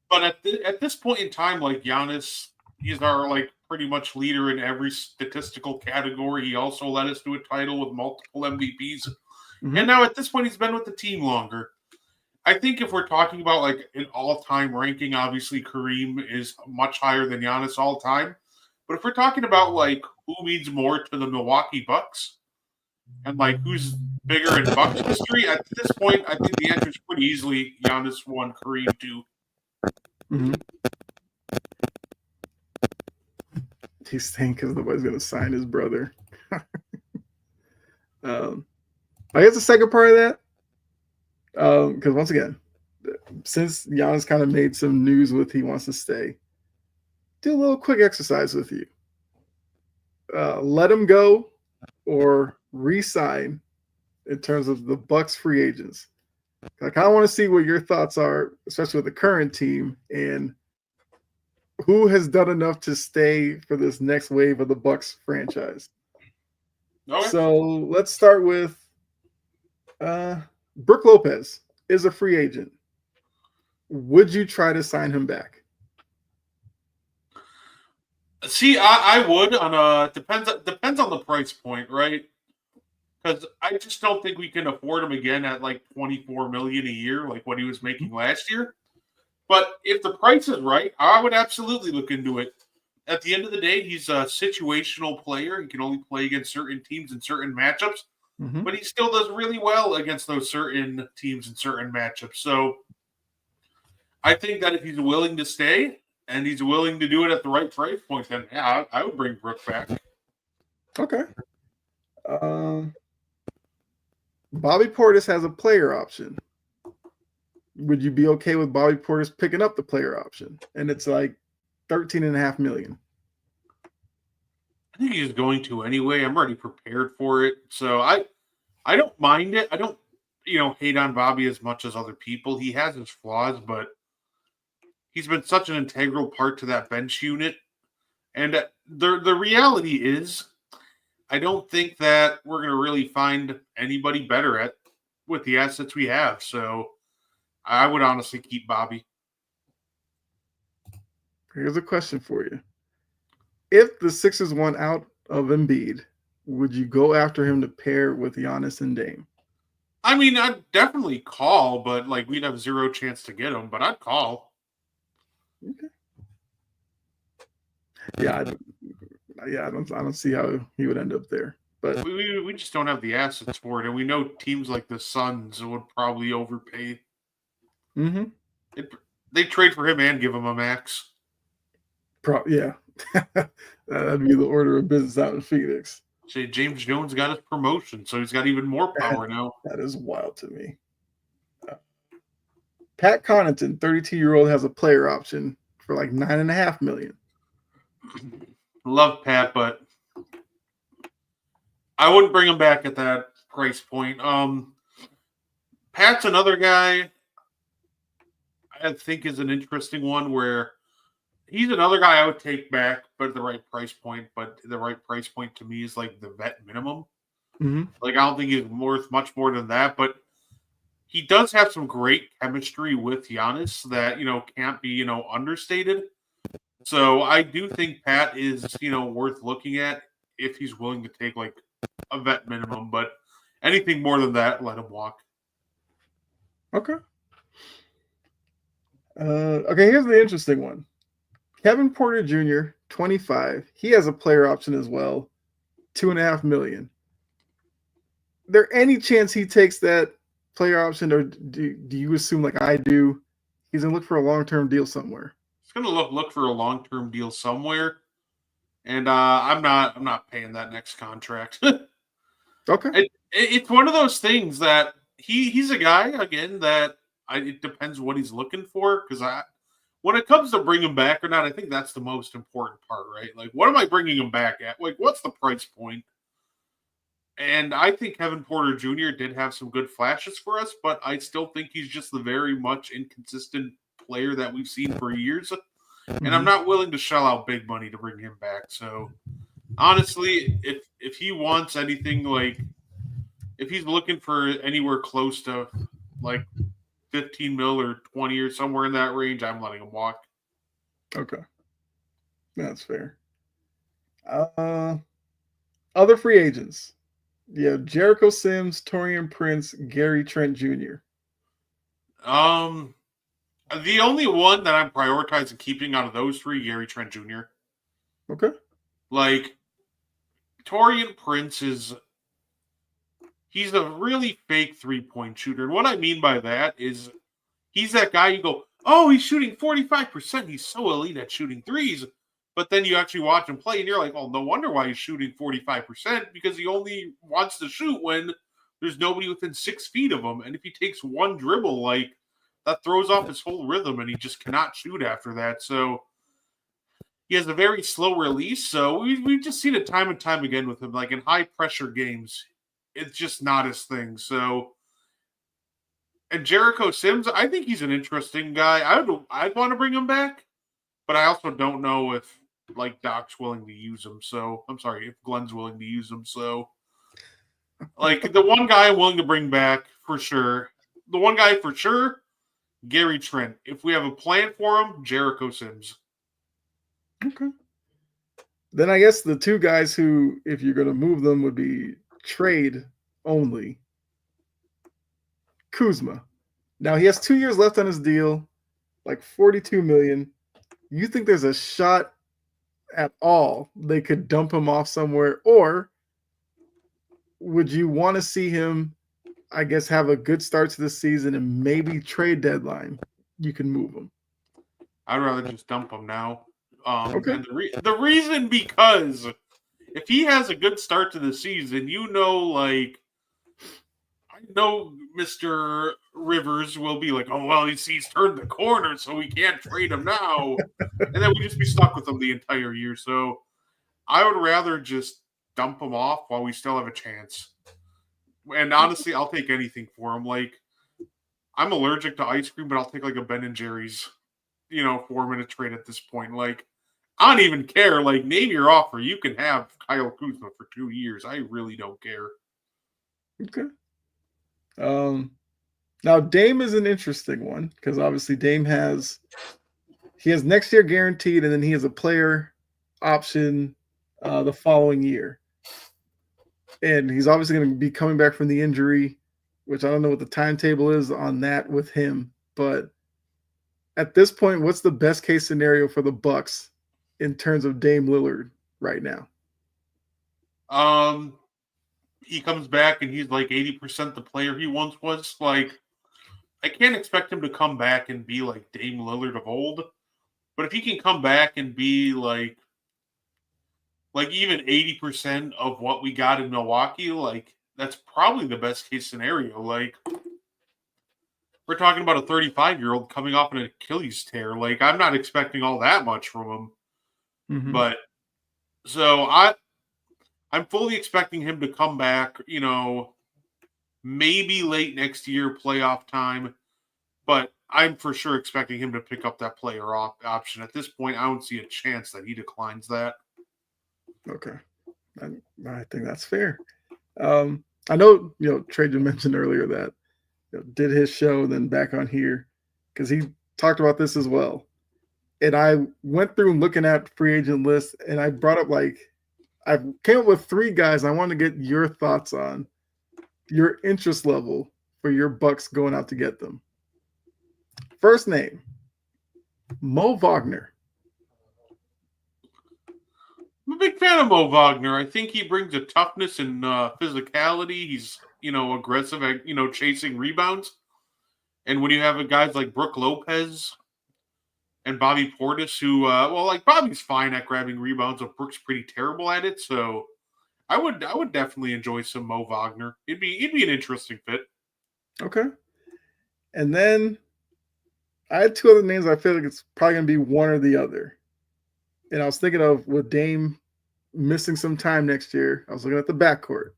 B: but at this point in time, like Giannis, he's our pretty much leader in every statistical category. He also led us to a title with multiple MVPs, and now at this point, he's been with the team longer. I think if we're talking about an all-time ranking, obviously Kareem is much higher than Giannis all time. But if we're talking about who means more to the Milwaukee Bucks and who's bigger in Bucks history, at this point, I think the answer is pretty easily Giannis 1, Kareem 2.
A: Mm-hmm. He's staying because nobody's going to sign his brother. I guess the second part of that, because once again, since Giannis kind of made some news with he wants to stay, do a little quick exercise with you. Let him go or re-sign in terms of the Bucks free agents. I kind of want to see what your thoughts are, especially with the current team, and who has done enough to stay for this next wave of the Bucks franchise. Okay. So let's start with Brook Lopez is a free agent. Would you try to sign him back?
B: See, I would depends on the price point, right? Because I just don't think we can afford him again at $24 million a year, like what he was making last year. But if the price is right, I would absolutely look into it. At the end of the day, he's a situational player. He can only play against certain teams in certain matchups, but he still does really well against those certain teams in certain matchups. So I think that if he's willing to stay and he's willing to do it at the right price point, then yeah, I would bring Brook back.
A: Okay. Bobby Portis has a player option. Would you be okay with Bobby Portis picking up the player option? And it's $13.5 million.
B: I think he's going to anyway. I'm already prepared for it. So I don't mind it. I don't, hate on Bobby as much as other people. He has his flaws, but he's been such an integral part to that bench unit. And the reality is, I don't think that we're going to really find anybody better with the assets we have. So I would honestly keep Bobby.
A: Here's a question for you. If the Sixers won out of Embiid, would you go after him to pair with Giannis and Dame?
B: I mean, I'd definitely call, but we'd have zero chance to get him, but I'd call.
A: Okay. Yeah, I don't see how he would end up there. But
B: we just don't have the assets for it, and we know teams like the Suns would probably overpay. They trade for him and give him a max.
A: Yeah, that'd be the order of business out in Phoenix.
B: Say James Jones got his promotion, so he's got even more power now.
A: That is wild to me. Pat Connaughton, 32-year-old, has a player option for $9.5 million.
B: Love Pat, but I wouldn't bring him back at that price point. Pat's another guy I think is an interesting one where he's another guy I would take back, but at the right price point. But the right price point to me is like the vet minimum.
A: Mm-hmm.
B: Like I don't think he's worth much more than that, but he does have some great chemistry with Giannis that can't be understated. So I do think Pat is worth looking at if he's willing to take like a vet minimum, but anything more than that, let him walk.
A: Okay. Okay, here's the interesting one. Kevin Porter Jr., 25. He has a player option as well, 2.5 million. There any chance he takes that player option, or do you assume like I do, he's gonna look for a long-term deal somewhere?
B: He's gonna look for a long term deal somewhere, and I'm not paying that next contract.
A: Okay.
B: It's one of those things that he's a guy again that it depends what he's looking for because when it comes to bring him back or not, I think that's the most important part, right? Like, what am I bringing him back at? Like, what's the price point? And I think Kevin Porter Jr. did have some good flashes for us, but I still think he's just the very much inconsistent player that we've seen for years. And I'm not willing to shell out big money to bring him back. So honestly, if he wants anything like if he's looking for anywhere close to like 15 mil or 20 or somewhere in that range, I'm letting him walk.
A: Okay. That's fair. Other free agents. Yeah, Jericho Sims, Torian Prince, Gary Trent Jr.
B: The only one that I'm prioritizing keeping out of those three, Gary Trent Jr.
A: Okay.
B: Like Torian Prince he's a really fake 3-point shooter. And what I mean by that is he's that guy you go, oh, he's shooting 45%. He's so elite at shooting threes. But then you actually watch him play and you're like, oh, no wonder why he's shooting 45% because he only wants to shoot when there's nobody within 6 feet of him. And if he takes one dribble, like that throws off his whole rhythm and he just cannot shoot after that. So he has a very slow release. So we've just seen it time and time again with him, like in high pressure games. It's just not his thing. So, and Jericho Sims, I think he's an interesting guy. I'd want to bring him back, but I also don't know if like Doc's willing to use him. So I'm sorry if Glenn's willing to use him. So, like the one guy I'm willing to bring back for sure, the one guy for sure, Gary Trent. If we have a plan for him, Jericho Sims.
A: Okay. Then I guess the two guys who, if you're going to move them, would be trade only. Kuzma. Now he has 2 years left on his deal, like 42 million. You think there's a shot at all they could dump him off somewhere, or would you want to see him, I guess, have a good start to the season and maybe trade deadline you can move him?
B: I'd rather just dump him now.
A: Okay.
B: And the reason because if he has a good start to the season, like I know Mr. Rivers will be like, oh well, he's turned the corner, so we can't trade him now, and then we just be stuck with him the entire year. So I would rather just dump him off while we still have a chance. And honestly, I'll take anything for him. Like I'm allergic to ice cream, but I'll take like a Ben and Jerry's, 4-minute trade at this point. Like I don't even care. Like name your offer. You can have Kyle Kuzma for 2 years. I really don't care.
A: Okay. Now Dame is an interesting one because obviously Dame has next year guaranteed, and then he has a player option the following year, and he's obviously going to be coming back from the injury, which I don't know what the timetable is on that with him. But at this point, what's the best case scenario for the Bucks in terms of Dame Lillard right now?
B: He comes back and he's like 80% the player he once was. Like, I can't expect him to come back and be like Dame Lillard of old. But if he can come back and be like even 80% of what we got in Milwaukee, like that's probably the best case scenario. Like we're talking about a 35-year-old coming off an Achilles tear. Like I'm not expecting all that much from him.
A: Mm-hmm.
B: But so I'm fully expecting him to come back, maybe late next year, playoff time. But I'm for sure expecting him to pick up that player option. At this point, I don't see a chance that he declines that.
A: Okay. I think that's fair. I know, Trajan mentioned earlier that did his show and then back on here because he talked about this as well. And I went through looking at free agent lists and I brought up I came up with 3 guys. I want to get your thoughts on your interest level for your Bucks going out to get them. First name, Mo Wagner.
B: I'm a big fan of Mo Wagner. I think he brings a toughness and physicality. He's, aggressive at, chasing rebounds. And when you have guys like Brooke Lopez and Bobby Portis, who, Bobby's fine at grabbing rebounds, but Brooke's pretty terrible at it. So I would definitely enjoy some Mo Wagner. It'd be an interesting fit.
A: Okay. And then I had 2 other names. I feel like it's probably going to be one or the other. And I was thinking of with Dame missing some time next year, I was looking at the backcourt.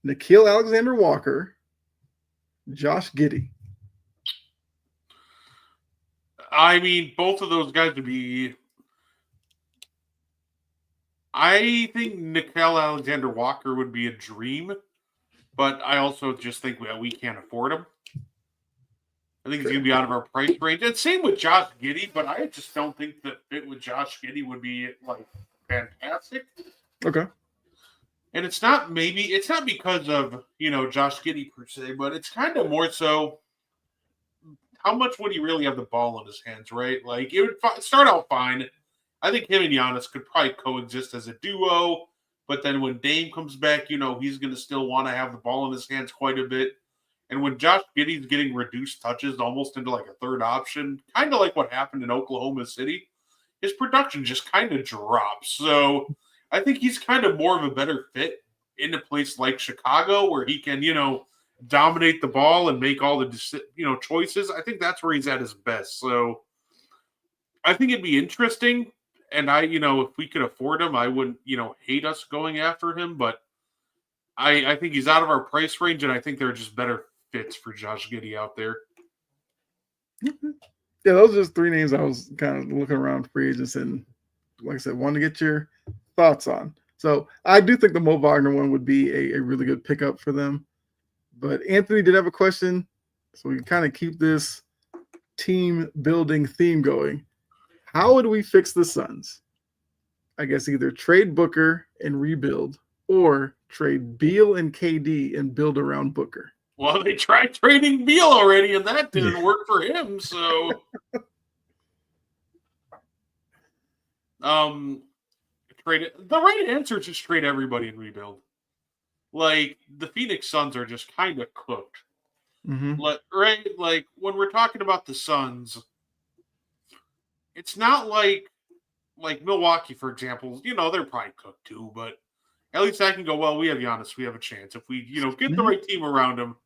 A: Nickeil Alexander-Walker, Josh Giddey.
B: I mean, both of those guys would be. I think Nickeil Alexander-Walker would be a dream, but I also just think we can't afford him. I think he's going to be out of our price range. And same with Josh Giddey, but I just don't think the fit with Josh Giddey would be fantastic.
A: Okay.
B: And it's not because of, Josh Giddey per se, but it's kind of more so how much would he really have the ball in his hands, right? It would start out fine. I think him and Giannis could probably coexist as a duo, but then when Dame comes back, he's going to still want to have the ball in his hands quite a bit. And when Josh Giddey's getting reduced touches almost into a third option, kind of like what happened in Oklahoma City, his production just kind of drops. So I think he's kind of more of a better fit in a place like Chicago where he can, dominate the ball and make all the, choices. I think that's where he's at his best. So I think it'd be interesting. And if we could afford him, I wouldn't, hate us going after him. But I think he's out of our price range, and I think there are just better fits for Josh Giddey out there.
A: Yeah, those are just 3 names I was kind of looking around free agents and, like I said, wanted to get your thoughts on. So I do think the Mo Wagner one would be a really good pickup for them. But Anthony did have a question, so we can kind of keep this team building theme going. How would we fix the Suns? I guess either trade Booker and rebuild or trade Beal and KD and build around Booker.
B: Well, they tried trading Beal already, and that didn't work for him. So, trade it. The right answer is just trade everybody and rebuild. The Phoenix Suns are just kind of cooked.
A: Mm-hmm.
B: Right? When we're talking about the Suns, it's not like Milwaukee, for example. They're probably cooked too, but at least I can go, well, we have Giannis. We have a chance. If we, get the right team around him.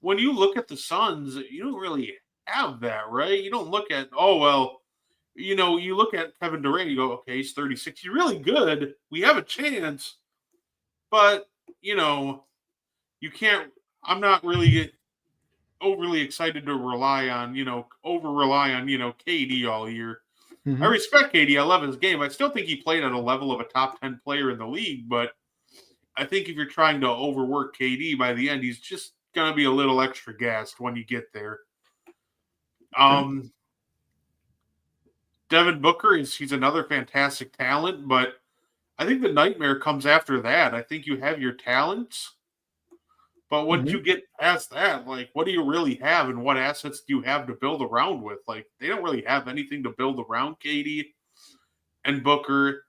B: When you look at the Suns, you don't really have that, right? You don't look at, you look at Kevin Durant, you go, okay, he's 36. He's really good. We have a chance. But, you can't, I'm not really overly excited to rely on, KD all year. Mm-hmm. I respect KD. I love his game. I still think he played at a level of a top 10 player in the league, but I think if you're trying to overwork KD by the end, he's just going to be a little extra gassed when you get there. Devin Booker he's another fantastic talent, but I think the nightmare comes after that. I think you have your talents, but once you get past that, what do you really have and what assets do you have to build around with? They don't really have anything to build around KD and Booker.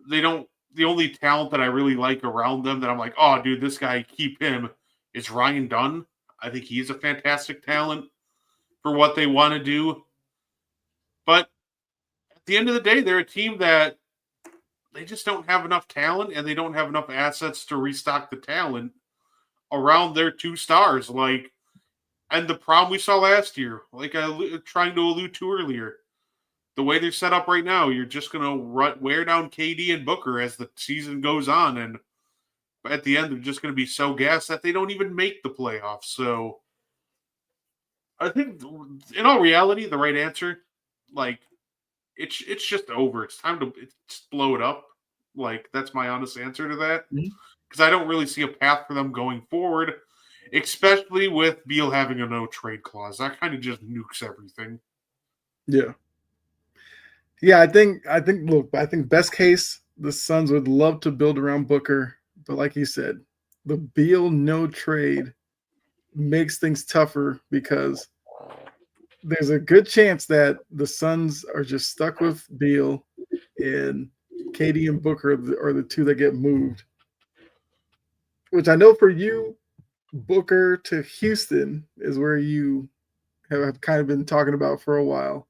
B: They don't. The only talent that I really like around them that I'm like, oh, dude, this guy, keep him, is Ryan Dunn. I think he's a fantastic talent for what they want to do. But at the end of the day, they're a team that they just don't have enough talent and they don't have enough assets to restock the talent around their 2 stars. And the problem we saw last year, I trying to allude to earlier, the way they're set up right now, you're just going to wear down KD and Booker as the season goes on. And at the end, they're just going to be so gassed that they don't even make the playoffs. So I think, in all reality, the right answer, like, it's just over. It's time to blow it up. Like, that's my honest answer to that. Because I don't really see a path for them going forward, especially with Beal having a no trade clause. That kind of just nukes everything.
A: Yeah. Yeah, I think look, I think best case, the Suns would love to build around Booker, but like you said, the Beal no trade makes things tougher because there's a good chance that the Suns are just stuck with Beal, and KD and Booker are the two that get moved. Which I know for you, Booker to Houston is where you have kind of been talking about for a while.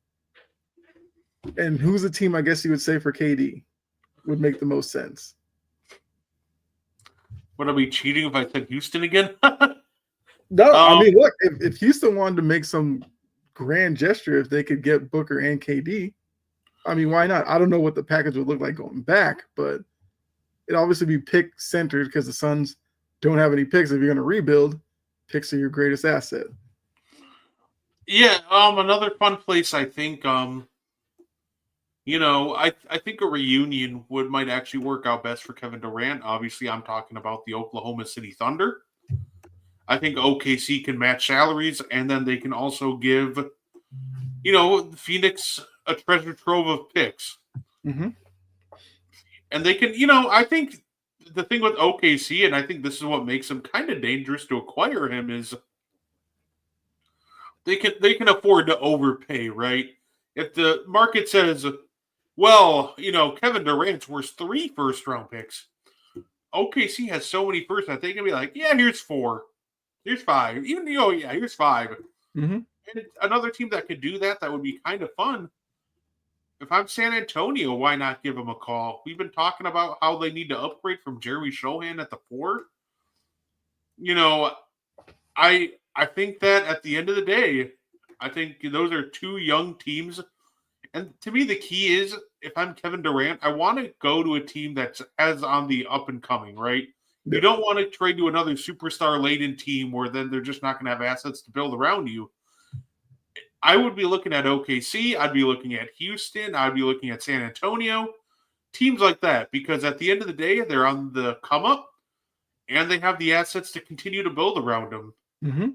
A: And who's the team I guess you would say for KD would make the most sense?
B: Would I be cheating if I said Houston again?
A: No, I mean, look, if Houston wanted to make some grand gesture, if they could get Booker and KD, I mean, why not? I don't know what the package would look like going back, but it'd obviously be pick centered because the Suns don't have any picks. If you're going to rebuild, picks are your greatest asset.
B: Yeah, another fun place I think, I think a reunion might actually work out best for Kevin Durant. Obviously, I'm talking about the Oklahoma City Thunder. I think OKC can match salaries, and then they can also give, Phoenix a treasure trove of picks.
A: Mm-hmm.
B: And they can, I think the thing with OKC, and I think this is what makes him kind of dangerous to acquire him, is they can afford to overpay, right? If the market says, well, Kevin Durant's worth 3 first-round picks, OKC has so many first that they can be like, yeah, here's 4. Here's 5. Even, here's 5.
A: Mm-hmm.
B: And another team that could do that would be kind of fun. If I'm San Antonio, why not give them a call? We've been talking about how they need to upgrade from Jeremy Shohan at the 4. I think that at the end of the day, I think those are 2 young teams. And to me, the key is, if I'm Kevin Durant, I want to go to a team that's as on the up and coming, right? Yeah. You don't want to trade to another superstar-laden team where then they're just not going to have assets to build around you. I would be looking at OKC. I'd be looking at Houston. I'd be looking at San Antonio. Teams like that, because at the end of the day, they're on the come up, and they have the assets to continue to build around them.
A: Mm-hmm.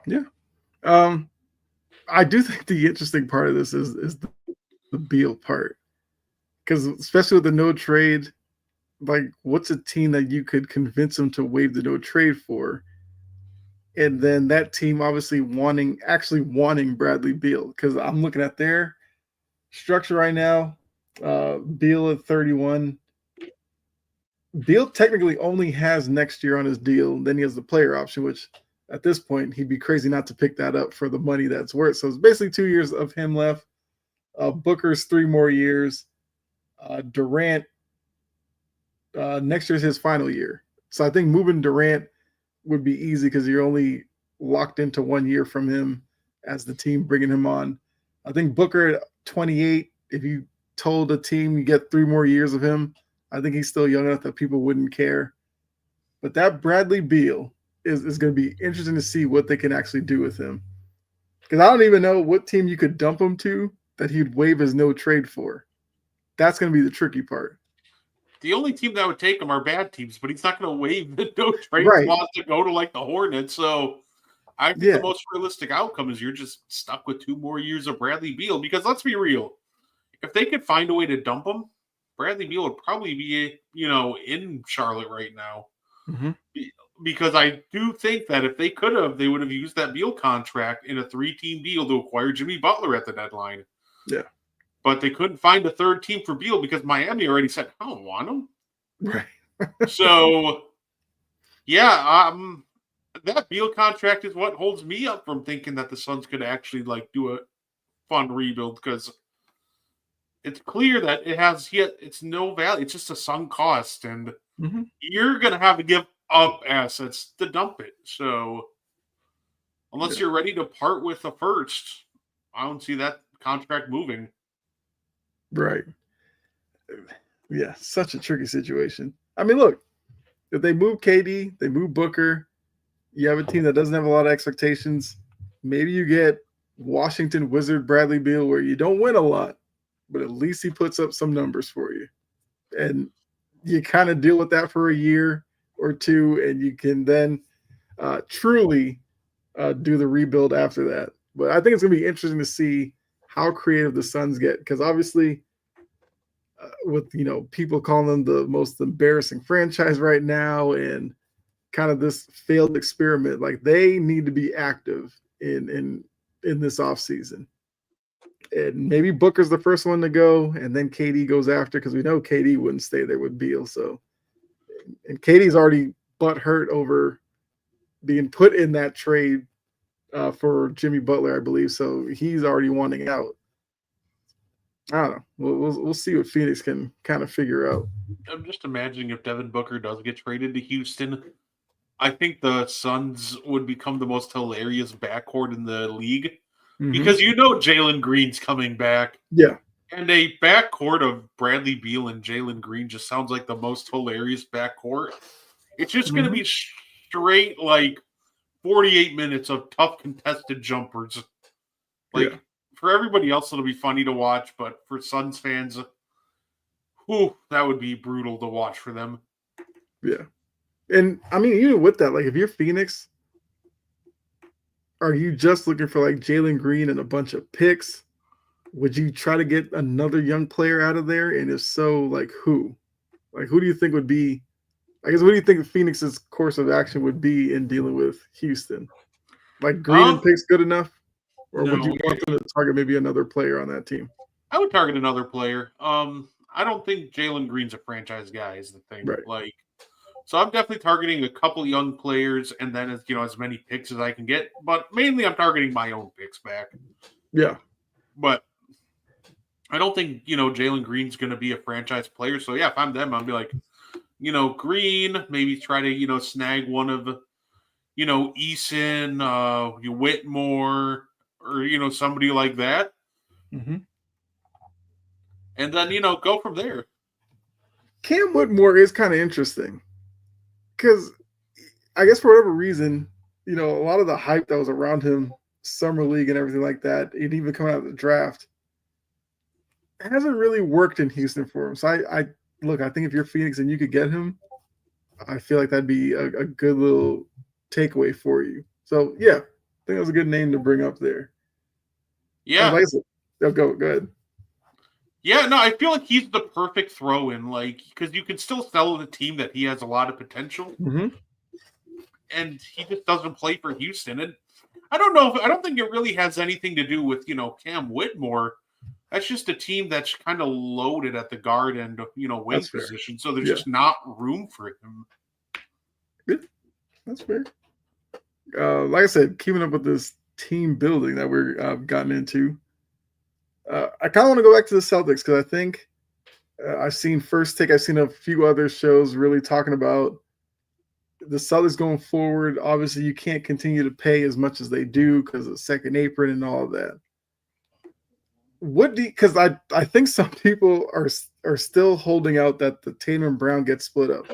A: Yeah. I do think the interesting part of this is the Beal part. Because especially with the no trade, like, what's a team that you could convince them to waive the no trade for? And then that team obviously wanting Bradley Beal. Because I'm looking at their structure right now. Beal at 31. Beal technically only has next year on his deal. Then he has the player option, which at this point, he'd be crazy not to pick that up for the money that's worth. So it's basically 2 years of him left. Booker's 3 more years. Durant, next year's his final year. So I think moving Durant would be easy because you're only locked into 1 year from him as the team bringing him on. I think Booker at 28, if you told a team you get 3 more years of him, I think he's still young enough that people wouldn't care. But that Bradley Beal is going to be interesting to see what they can actually do with him. Because I don't even know what team you could dump him to that he'd waive his no trade for. That's going to be the tricky part.
B: The only team that would take him are bad teams, but he's not going to waive the no trade clause to go to like the Hornets. So I think the most realistic outcome is you're just stuck with 2 more years of Bradley Beal. Because let's be real, if they could find a way to dump him, Bradley Beal would probably be, in Charlotte right now.
A: Mm-hmm.
B: Because I do think that if they could have, they would have used that Beal contract in a 3-team deal to acquire Jimmy Butler at the deadline.
A: Yeah.
B: But they couldn't find a 3rd team for Beal because Miami already said, I don't want him.
A: Right.
B: So, yeah, that Beal contract is what holds me up from thinking that the Suns could actually do a fun rebuild, because it's clear that it's no value. It's just a sunk cost, and you're going to have to give up assets to dump it. So unless you're ready to part with the first, I don't see that contract moving.
A: Right. Yeah, such a tricky situation. I mean, look, if they move KD, they move Booker, you have a team that doesn't have a lot of expectations. Maybe you get Washington Wizard Bradley Beal where you don't win a lot, but at least he puts up some numbers for you. And you kind of deal with that for a year or two, and you can then truly do the rebuild after that. But I think it's going to be interesting to see how creative the Suns get, because obviously, with people calling them the most embarrassing franchise right now, and kind of this failed experiment, like they need to be active in this offseason. And maybe Booker's the first one to go, and then KD goes after, because we know KD wouldn't stay there with Beal. So, and KD's already butt hurt over being put in that trade for Jimmy Butler, I believe. So he's already wanting out. I don't know. We'll see what Phoenix can kind of figure out.
B: I'm just imagining if Devin Booker does get traded to Houston, I think the Suns would become the most hilarious backcourt in the league, because Jalen Green's coming back.
A: Yeah.
B: And a backcourt of Bradley Beal and Jalen Green just sounds like the most hilarious backcourt. It's just going to be straight, like, 48 minutes of tough contested jumpers. Like, for everybody else, it'll be funny to watch, but for Suns fans, that would be brutal to watch for them.
A: Yeah. And, I mean, even with that, like, if you're Phoenix, are you just looking for, like, Jalen Green and a bunch of picks? Would you try to get another young player out of there? And if so, like, who? Like, who do you think would be – I guess, what do you think Phoenix's course of action would be in dealing with Houston? Like, Green and picks good enough? Or would you want them to target maybe another player on that team?
B: I would target another player. I don't think Jalen Green's a franchise guy is the thing.
A: Right.
B: Like, so I'm definitely targeting a couple young players, and then as many picks as I can get. But mainly, I'm targeting my own picks back.
A: Yeah.
B: But I don't think Jalen Green's going to be a franchise player. So yeah, if I'm them, I'll be like, Green, maybe try to snag one of Eason, Whitmore, or somebody like that.
A: Mm-hmm.
B: And then go from there.
A: Cam Whitmore is kind of interesting, because I guess for whatever reason, a lot of the hype that was around him, summer league and everything like that, and even coming out of the draft, it hasn't really worked in Houston for him. So I think if you're Phoenix and you could get him, I feel like that'd be a good little takeaway for you. So yeah, I think that was a good name to bring up there.
B: Yeah.
A: Like I said, go ahead.
B: Yeah, no, I feel like he's the perfect throw-in, like, because you can still sell the team that he has a lot of potential, and he just doesn't play for Houston. And I don't think it really has anything to do with Cam Whitmore. That's just a team that's kind of loaded at the guard and wing position, so there's just not room for him.
A: Good, that's fair. Like I said, keeping up with this team building that we're gotten into. I kind of want to go back to the Celtics, because I think I've seen First Take. I've seen a few other shows really talking about the Celtics going forward. Obviously, you can't continue to pay as much as they do because of second apron and all of that. Because I think some people are still holding out that the Tatum and Brown get split up.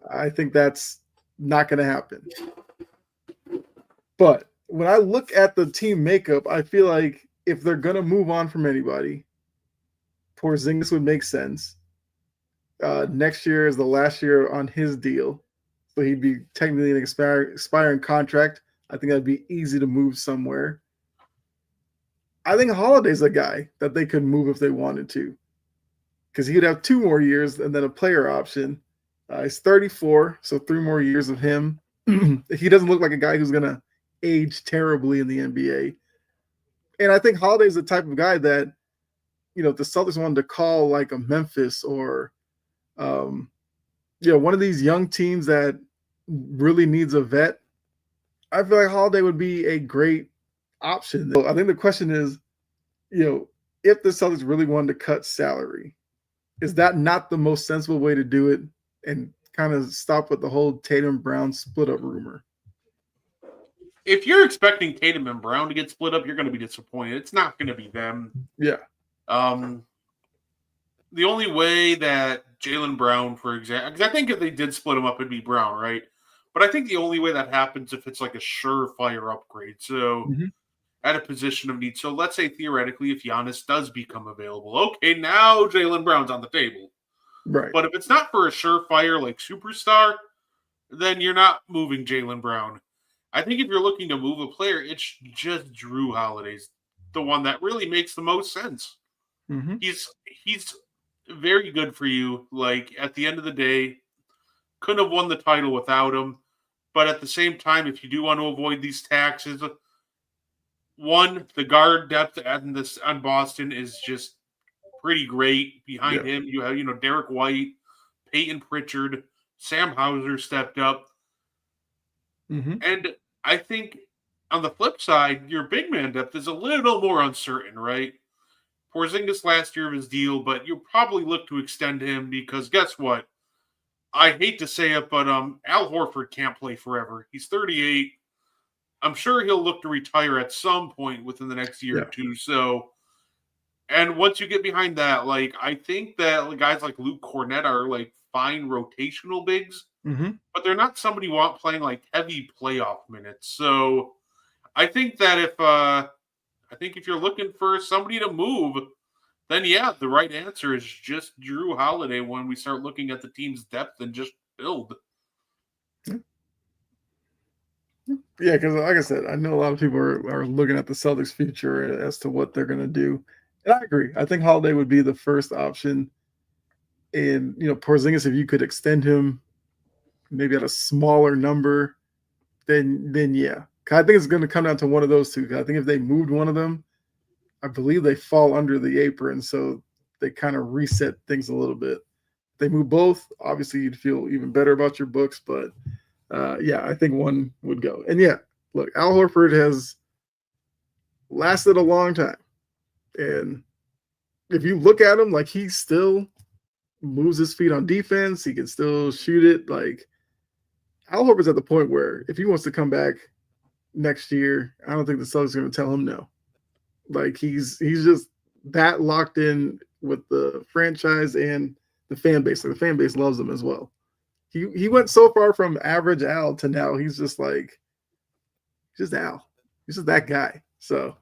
A: I think that's not going to happen. But when I look at the team makeup, I feel like if they're going to move on from anybody, Porzingis would make sense. Next year is the last year on his deal, so he'd be technically an expiring contract. I think that'd be easy to move somewhere. I think Holiday's a guy that they could move if they wanted to, because he'd have 2 more years and then a player option. He's 34, so 3 more years of him. He doesn't look like a guy who's going to age terribly in the NBA. And I think Holiday's the type of guy that, if the Celtics wanted to call like a Memphis or, one of these young teams that really needs a vet, I feel like Holiday would be a great option. I think the question is, if the Celtics really wanted to cut salary, is that not the most sensible way to do it and kind of stop with the whole Tatum Brown split up rumor?
B: if you're expecting Tatum and Brown to get split up, you're going to be disappointed. It's not going to be them.
A: Yeah.
B: The only way that Jaylen Brown, for example, because I think if they did split him up, it'd be Brown, right? But I think the only way that happens if it's like a surefire upgrade. So at a position of need. So let's say theoretically, if Giannis does become available, okay, now Jaylen Brown's on the table.
A: Right.
B: But if it's not for a surefire like superstar, then you're not moving Jaylen Brown. I think if you're looking to move a player, it's just Drew Holiday's the one that really makes the most sense. He's very good for you. Like at the end of the day, couldn't have won the title without him. But at the same time, if you do want to avoid these taxes, one, the guard depth on Boston is just pretty great. Behind him, you have Derek White, Peyton Pritchard, Sam Hauser stepped up. And I think on the flip side, your big man depth is a little more uncertain, right? Porzingis last year of his deal, but you'll probably look to extend him because guess what? I hate to say it, but Al Horford can't play forever. He's 38. I'm sure he'll look to retire at some point within the next year or two. So, and once you get behind that, like I think that guys like Luke Cornett are like fine rotational bigs, but they're not somebody you want playing like heavy playoff minutes. So, I think that if you're looking for somebody to move, then yeah, the right answer is just Drew Holiday when we start looking at the team's depth and just build.
A: Yeah, because like I said, I know a lot of people are looking at the Celtics' future as to what they're going to do. And I agree. I think Holiday would be the first option. And, Porzingis, if you could extend him maybe at a smaller number, then yeah. I think it's going to come down to one of those two. I think if they moved one of them, I believe they fall under the apron. So they kind of reset things a little bit. If they move both, obviously you'd feel even better about your books. But yeah, I think one would go. And yeah, look, Al Horford has lasted a long time. And if you look at him, like he still moves his feet on defense. He can still shoot it. Like Al Horford's at the point where if he wants to come back next year, I don't think the Celtics are going to tell him no. Like he's just that locked in with the franchise and the fan base. Like the fan base loves him as well. He went so far from average Al to now he's just like just Al. He's just that guy. So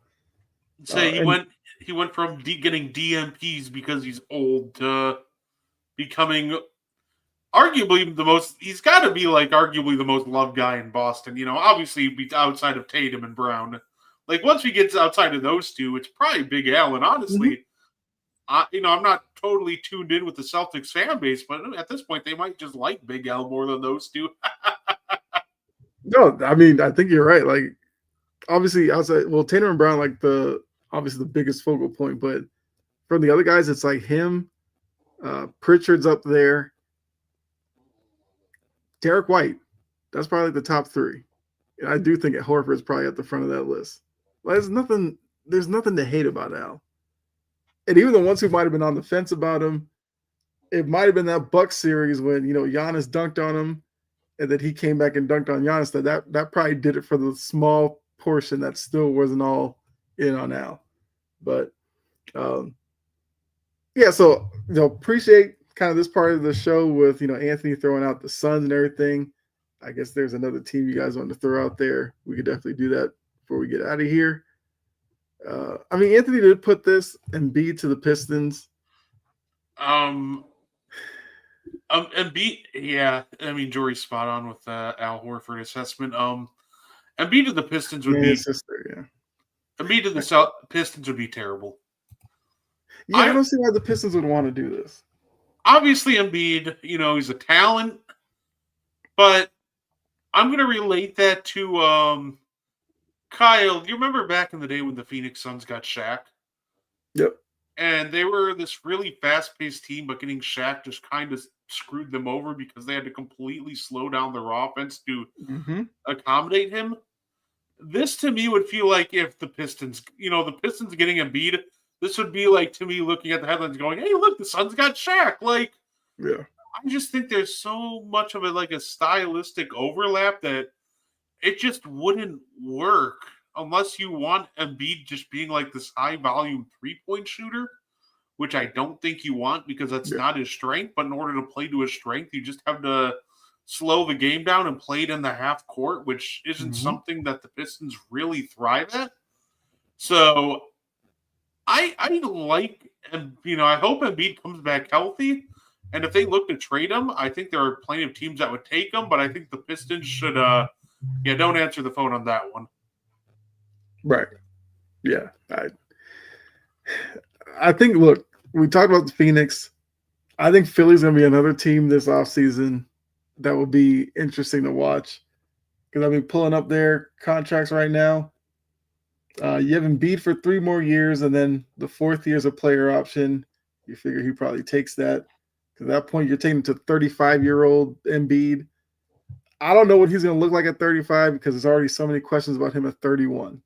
B: he went from getting DMPs because he's old to becoming arguably he's got to be like arguably the most loved guy in Boston. Obviously outside of Tatum and Brown. Like once we get outside of those two, it's probably Big Al. And honestly, I'm not totally tuned in with the Celtics fan base, but at this point, they might just like Big Al more than those two.
A: No, I mean, I think you're right. Like, obviously, Tatum and Brown, like obviously the biggest focal point, but from the other guys, it's like him, Pritchard's up there, Derek White. That's probably like the top three. And I do think Horford's probably at the front of that list. Like, there's nothing to hate about Al. And even the ones who might have been on the fence about him, it might have been that Bucks series when Giannis dunked on him, and then he came back and dunked on Giannis. That probably did it for the small portion that still wasn't all in on Al. But yeah, so appreciate kind of this part of the show with Anthony throwing out the Suns and everything. I guess there's another team you guys want to throw out there. We could definitely do that before we get out of here. I mean, Anthony did put this Embiid to the Pistons.
B: Embiid, yeah. I mean, Jory's spot on with Al Horford assessment. Embiid to the Pistons would be
A: his sister, yeah.
B: Embiid to the Pistons would be terrible.
A: Yeah, I don't see why the Pistons would want to do this.
B: Obviously, Embiid, he's a talent, but I'm going to relate that to Kyle. You remember back in the day when the Phoenix Suns got Shaq?
A: Yep.
B: And they were this really fast-paced team, but getting Shaq just kind of screwed them over because they had to completely slow down their offense to accommodate him. This, to me, would feel like if the Pistons getting Embiid, this would be like, to me, looking at the headlines going, hey, look, the Suns got Shaq. Like,
A: yeah.
B: I just think there's so much of it, like a stylistic overlap that it just wouldn't work unless you want Embiid just being like this high volume 3-point shooter, which I don't think you want because that's
A: Yeah.
B: not his strength. But in order to play to his strength, you just have to slow the game down and play it in the half court, which isn't
A: Mm-hmm.
B: something that the Pistons really thrive at. So I like, and I hope Embiid comes back healthy. And if they look to trade him, I think there are plenty of teams that would take him. But I think the Pistons should, don't answer the phone on that one.
A: Right. Yeah. I think, look, we talked about the Phoenix. I think Philly's going to be another team this offseason that will be interesting to watch because I've been pulling up their contracts right now. You have Embiid for 3 more years, and then the 4th year is a player option. You figure he probably takes that. At that point, you're taking to 35-year-old Embiid. I don't know what he's going to look like at 35 because there's already so many questions about him at 31.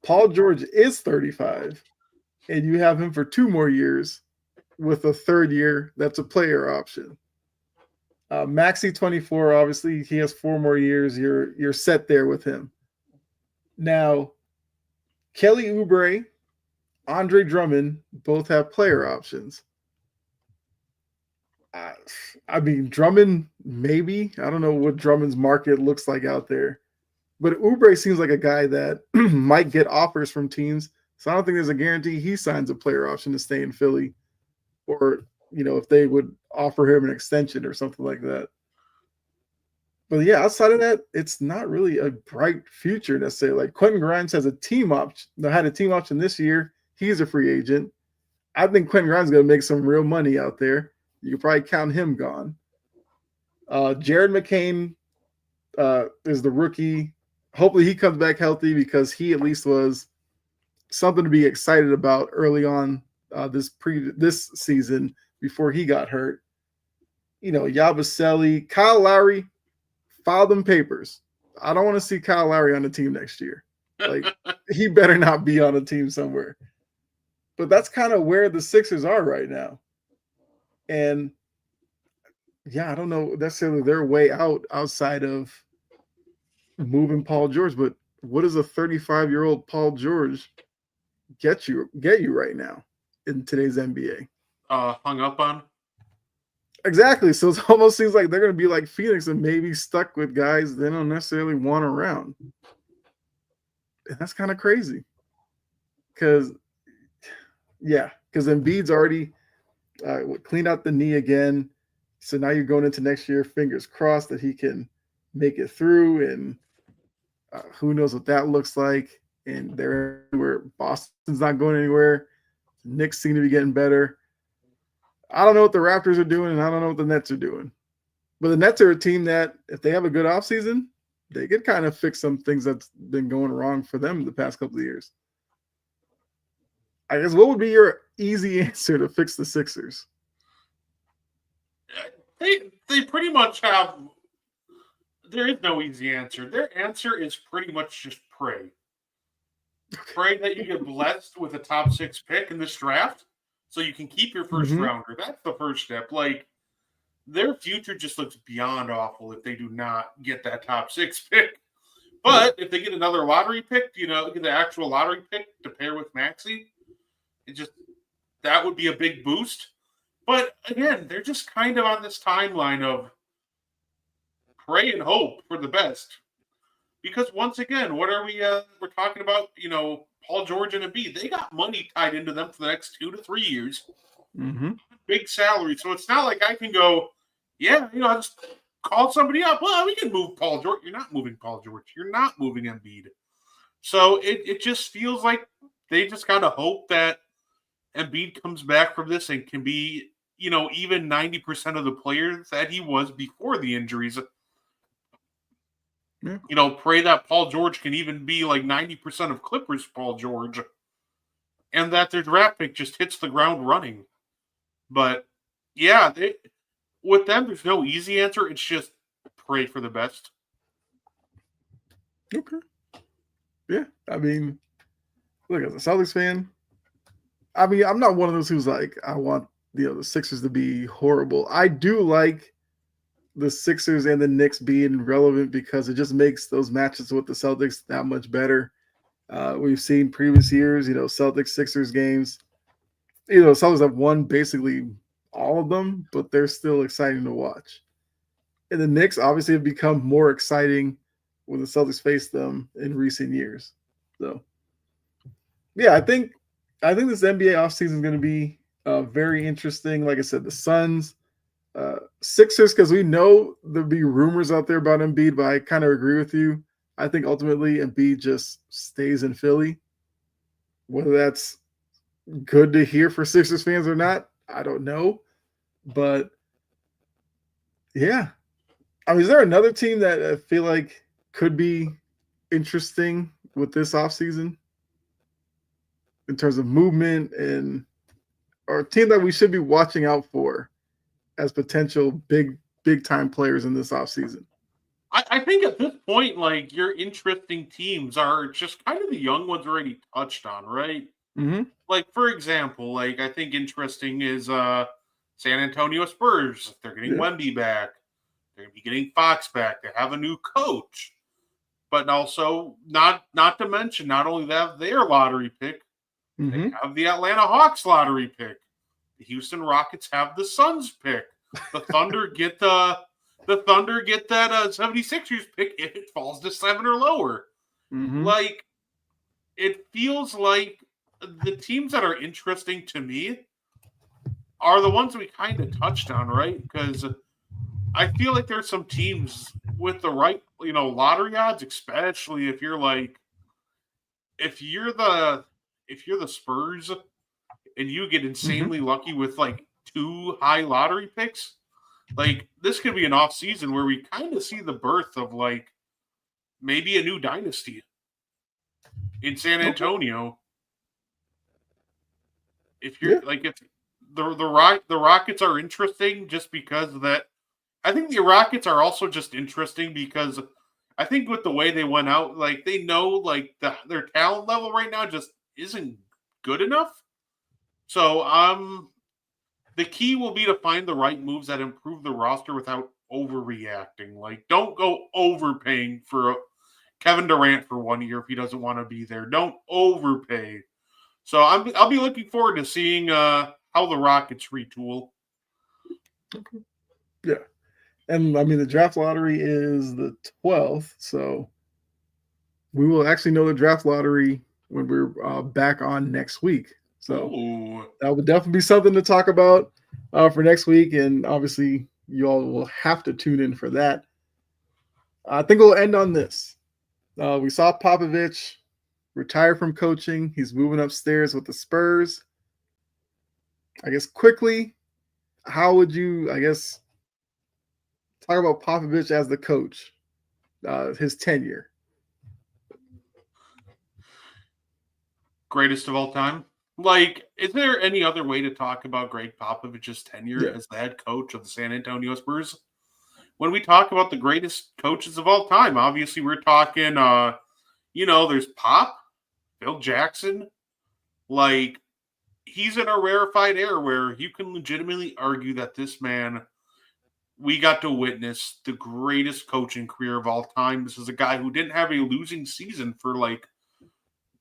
A: Paul George is 35, and you have him for 2 more years with a 3rd year that's a player option. Maxi 24, obviously, he has 4 more years. You're set there with him. Now, Kelly Oubre, Andre Drummond both have player options. I mean, Drummond, maybe. I don't know what Drummond's market looks like out there. But Oubre seems like a guy that might get offers from teams. So I don't think there's a guarantee he signs a player option to stay in Philly. Or, if they would offer him an extension or something like that. But yeah, outside of that, it's not really a bright future necessarily. Like Quentin Grimes has a team option. Had a team option this year. He's a free agent. I think Quentin Grimes is going to make some real money out there. You could probably count him gone. Jared McCain is the rookie. Hopefully he comes back healthy because he at least was something to be excited about early on this season before he got hurt. Yabusele, Kyle Lowry, file them papers. I don't want to see Kyle Lowry on the team next year. Like he better not be on a team somewhere. But that's kind of where the Sixers are right now. And yeah, I don't know necessarily their way outside of moving Paul George, but what does a 35-year-old Paul George get you right now in today's NBA?
B: Hung up on?
A: Exactly. So it almost seems like they're going to be like Phoenix and maybe stuck with guys they don't necessarily want around. And that's kind of crazy. Because Embiid's already cleaned out the knee again. So now you're going into next year, fingers crossed that he can make it through. And who knows what that looks like. And they're where Boston's not going anywhere. Knicks seem to be getting better. I don't know what the Raptors are doing, and I don't know what the Nets are doing. But the Nets are a team that, if they have a good offseason, they could kind of fix some things that's been going wrong for them the past couple of years. I guess what would be your easy answer to fix the Sixers?
B: They pretty much have. There is no easy answer. Their answer is pretty much just pray. Pray that you get blessed with a top 6 pick in this draft, so you can keep your first rounder. That's the first step. Like their future just looks beyond awful if they do not get that top 6 pick. But if they get another lottery pick, get the actual lottery pick to pair with Maxey, that would be a big boost. But again, they're just kind of on this timeline of pray and hope for the best. Because once again, what are we're talking about, Paul George and Embiid. They got money tied into them for the next 2 to 3 years.
A: Mm-hmm.
B: Big salary. So it's not like I can go, I just call somebody up. Well, we can move Paul George. You're not moving Paul George. You're not moving Embiid. So it just feels like they just got to hope that Embiid comes back from this and can be, even 90% of the player that he was before the injuries.
A: Yeah.
B: Pray that Paul George can even be like 90% of Clippers Paul George, and that their draft pick just hits the ground running. But yeah, with them, there's no easy answer. It's just pray for the best.
A: Okay. Yeah, I mean, look, as a Celtics fan, I mean, I'm not one of those who's like, I want the Sixers to be horrible. I do like the Sixers and the Knicks being relevant because it just makes those matches with the Celtics that much better. We've seen previous years, Celtics Sixers games. Celtics have won basically all of them, but they're still exciting to watch. And the Knicks obviously have become more exciting when the Celtics face them in recent years. So, yeah, I think this NBA offseason is going to be very interesting. Like I said, the Suns, Sixers, because we know there'll be rumors out there about Embiid, but I kind of agree with you. I think ultimately Embiid just stays in Philly. Whether that's good to hear for Sixers fans or not, I don't know. But yeah, I mean, is there another team that I feel like could be interesting with this offseason in terms of movement and or a team that we should be watching out for as potential big time players in this offseason?
B: I think at this point, like your interesting teams are just kind of the young ones already touched on, right?
A: Mm-hmm.
B: Like for example, like I think interesting is San Antonio Spurs. They're getting
A: Yeah.
B: Wemby back. They're gonna be getting Fox back. They have a new coach, but also not to mention not only that their lottery pick, they
A: Mm-hmm.
B: have the Atlanta Hawks lottery pick. The Houston Rockets have the Suns pick. The Thunder get that 76ers pick if it falls to 7 or lower.
A: Mm-hmm.
B: Like it feels like the teams that are interesting to me are the ones we kind of touched on, right? Because I feel like there's some teams with the right, lottery odds, especially if you're the if you're the Spurs and you get
A: Mm-hmm.
B: insanely lucky with like 2 high lottery picks, like this could be an off season where we kind of see the birth of like maybe a new dynasty in San
A: Okay.
B: Antonio. If you're
A: Yeah.
B: like if the Rockets are interesting just because of that. I think the Rockets are also just interesting because I think with the way they went out, like they know like their talent level right now just isn't good enough. So the key will be to find the right moves that improve the roster without overreacting. Like don't go overpaying for Kevin Durant for 1 year if he doesn't want to be there. Don't overpay. So I'll be looking forward to seeing how the Rockets retool.
A: Okay. Yeah. And I mean, the draft lottery is the 12th. So we will actually know the draft lottery when we're back on next week. So
B: Ooh.
A: that would definitely be something to talk about for next week. And obviously, you all will have to tune in for that. I think we'll end on this. We saw Popovich retire from coaching. He's moving upstairs with the Spurs. I guess quickly, how would you, talk about Popovich as the coach, his tenure?
B: Greatest of all time. Like, is there any other way to talk about Greg Popovich's tenure
A: Yeah.
B: as the head coach of the San Antonio Spurs? When we talk about the greatest coaches of all time, obviously we're talking there's Pop, Phil Jackson. Like, he's in a rarefied air where you can legitimately argue that this man we got to witness the greatest coaching career of all time. This is a guy who didn't have a losing season for like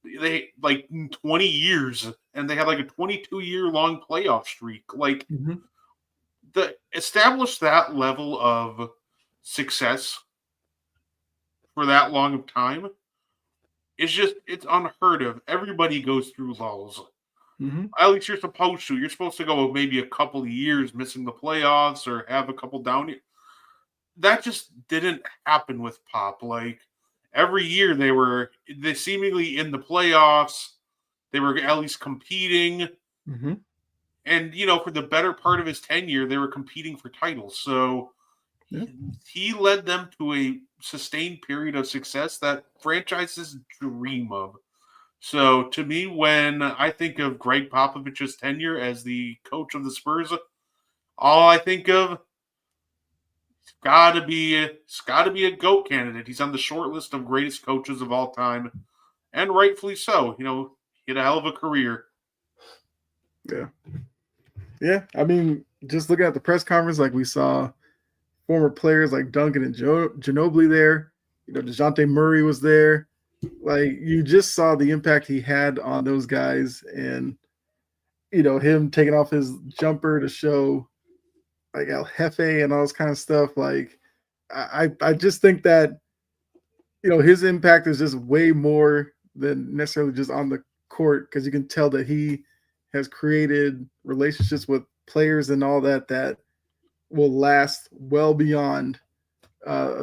B: 20 years, and they had like a 22-year long playoff streak. Like
A: Mm-hmm.
B: the establish that level of success for that long of time is just it's unheard of. Everybody goes through lulls.
A: Mm-hmm.
B: At least you're supposed to. You're supposed to go maybe a couple of years missing the playoffs or have a couple down years. That just didn't happen with Pop. Like every year they seemingly in the playoffs. They were at least competing.
A: Mm-hmm.
B: And for the better part of his tenure, they were competing for titles. So
A: Yeah.
B: he led them to a sustained period of success that franchises dream of. So to me, when I think of Greg Popovich's tenure as the coach of the Spurs, all I think of it's gotta be a GOAT candidate. He's on the short list of greatest coaches of all time, and rightfully so. He had a hell of a career.
A: Yeah. Yeah. I mean, just looking at the press conference, like we saw former players like Duncan and Ginobili there. DeJounte Murray was there. Like, you just saw the impact he had on those guys, and him taking off his jumper to show like El Jefe and all this kind of stuff. Like, I just think that his impact is just way more than necessarily just on the court, because you can tell that he has created relationships with players and all that will last well beyond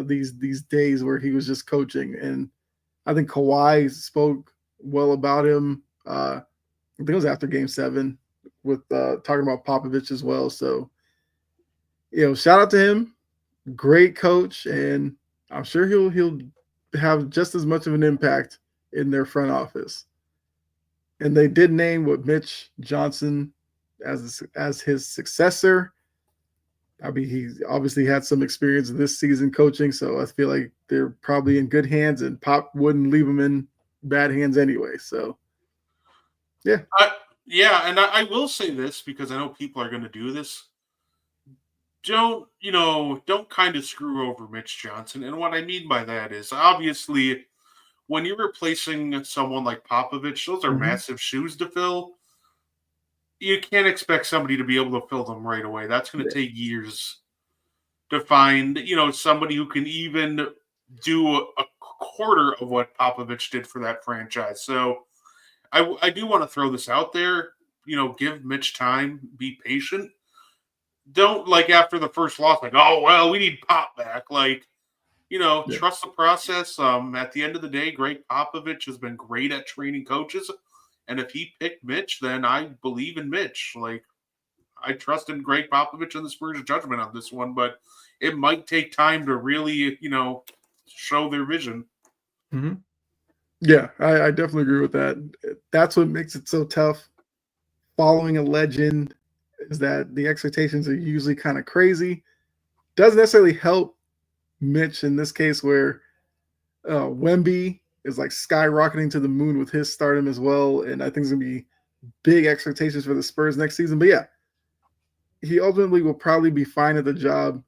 A: these days where he was just coaching. And I think Kawhi spoke well about him. I think it was after Game 7 with talking about Popovich as well. So, shout out to him. Great coach, and I'm sure he'll have just as much of an impact in their front office. And they did name Mitch Johnson as his successor. I mean, he obviously had some experience this season coaching, so I feel like they're probably in good hands, and Pop wouldn't leave them in bad hands anyway. So, yeah.
B: And I will say this, because I know people are going to do this. Don't kind of screw over Mitch Johnson. And what I mean by that is, obviously, when you're replacing someone like Popovich, those are massive shoes to fill. You can't expect somebody to be able to fill them right away. That's going to take years to find, somebody who can even do a quarter of what Popovich did for that franchise. So I do want to throw this out there. Give Mitch time, be patient. Don't, like, after the first loss, like, oh, well, we need Pop back. Like, trust the process. At the end of the day, Greg Popovich has been great at training coaches. And if he picked Mitch, then I believe in Mitch. Like, I trust in Greg Popovich and the Spurs' judgment on this one, but it might take time to really, show their vision.
A: Mm-hmm. Yeah, I definitely agree with that. That's what makes it so tough. Following a legend is that the expectations are usually kind of crazy. Doesn't necessarily help Mitch in this case, where Wemby is like skyrocketing to the moon with his stardom as well, and I think there's gonna be big expectations for the Spurs next season. But yeah, he ultimately will probably be fine at the job.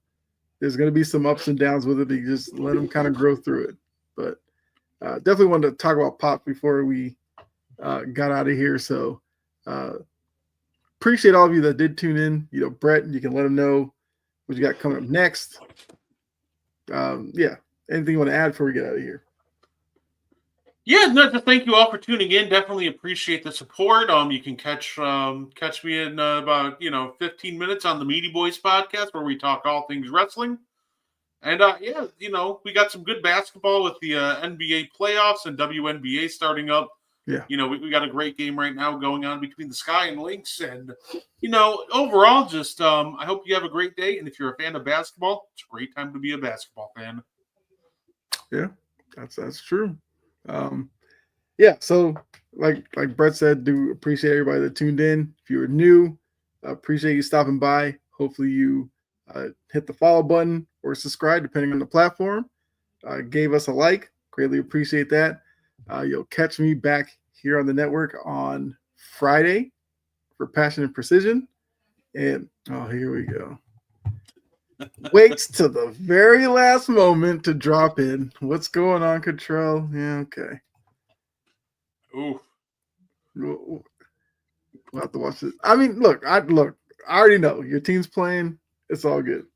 A: There's gonna be some ups and downs with it, but you just let him kind of grow through it. But definitely wanted to talk about Pop before we got out of here. So appreciate all of you that did tune in. Brett, you can let him know what you got coming up next. Yeah, anything you want to add before we get out of here?
B: Yeah, no, just thank you all for tuning in. Definitely appreciate the support. You can catch me in about 15 minutes on the Meaty Boys podcast, where we talk all things wrestling. And we got some good basketball with the NBA playoffs and WNBA starting up.
A: Yeah,
B: we got a great game right now going on between the Sky and Lynx, and overall, just I hope you have a great day. And if you're a fan of basketball, it's a great time to be a basketball fan.
A: Yeah, that's true. Yeah, so like Brett said, do appreciate everybody that tuned in. If you were new, appreciate you stopping by. Hopefully you hit the follow button or subscribe, depending on the platform. Gave us a like. Greatly appreciate that. You'll catch me back here on the network on Friday for Passion and Precision. And here we go. Waits to the very last moment to drop in. What's going on, Cottrell? Yeah, okay.
B: Ooh.
A: We'll have to watch it. I mean, look, I already know your team's playing. It's all good.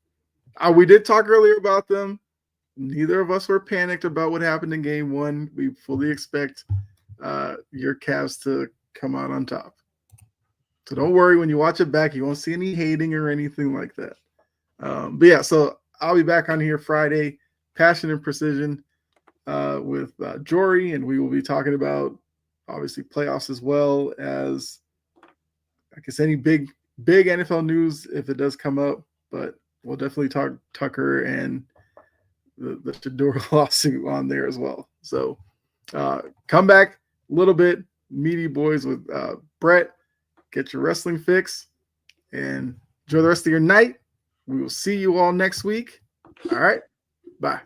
A: We did talk earlier about them. Neither of us were panicked about what happened in game 1. We fully expect your Cavs to come out on top. So don't worry, when you watch it back, you won't see any hating or anything like that. But yeah, so I'll be back on here Friday, Passion and Precision, with Jory, and we will be talking about obviously playoffs as well as, I guess, any big NFL news if it does come up. But we'll definitely talk Tucker and the Shador lawsuit on there as well. So come back a little bit, Meaty Boys with Brett. Get your wrestling fix and enjoy the rest of your night. We will see you all next week. All right. Bye.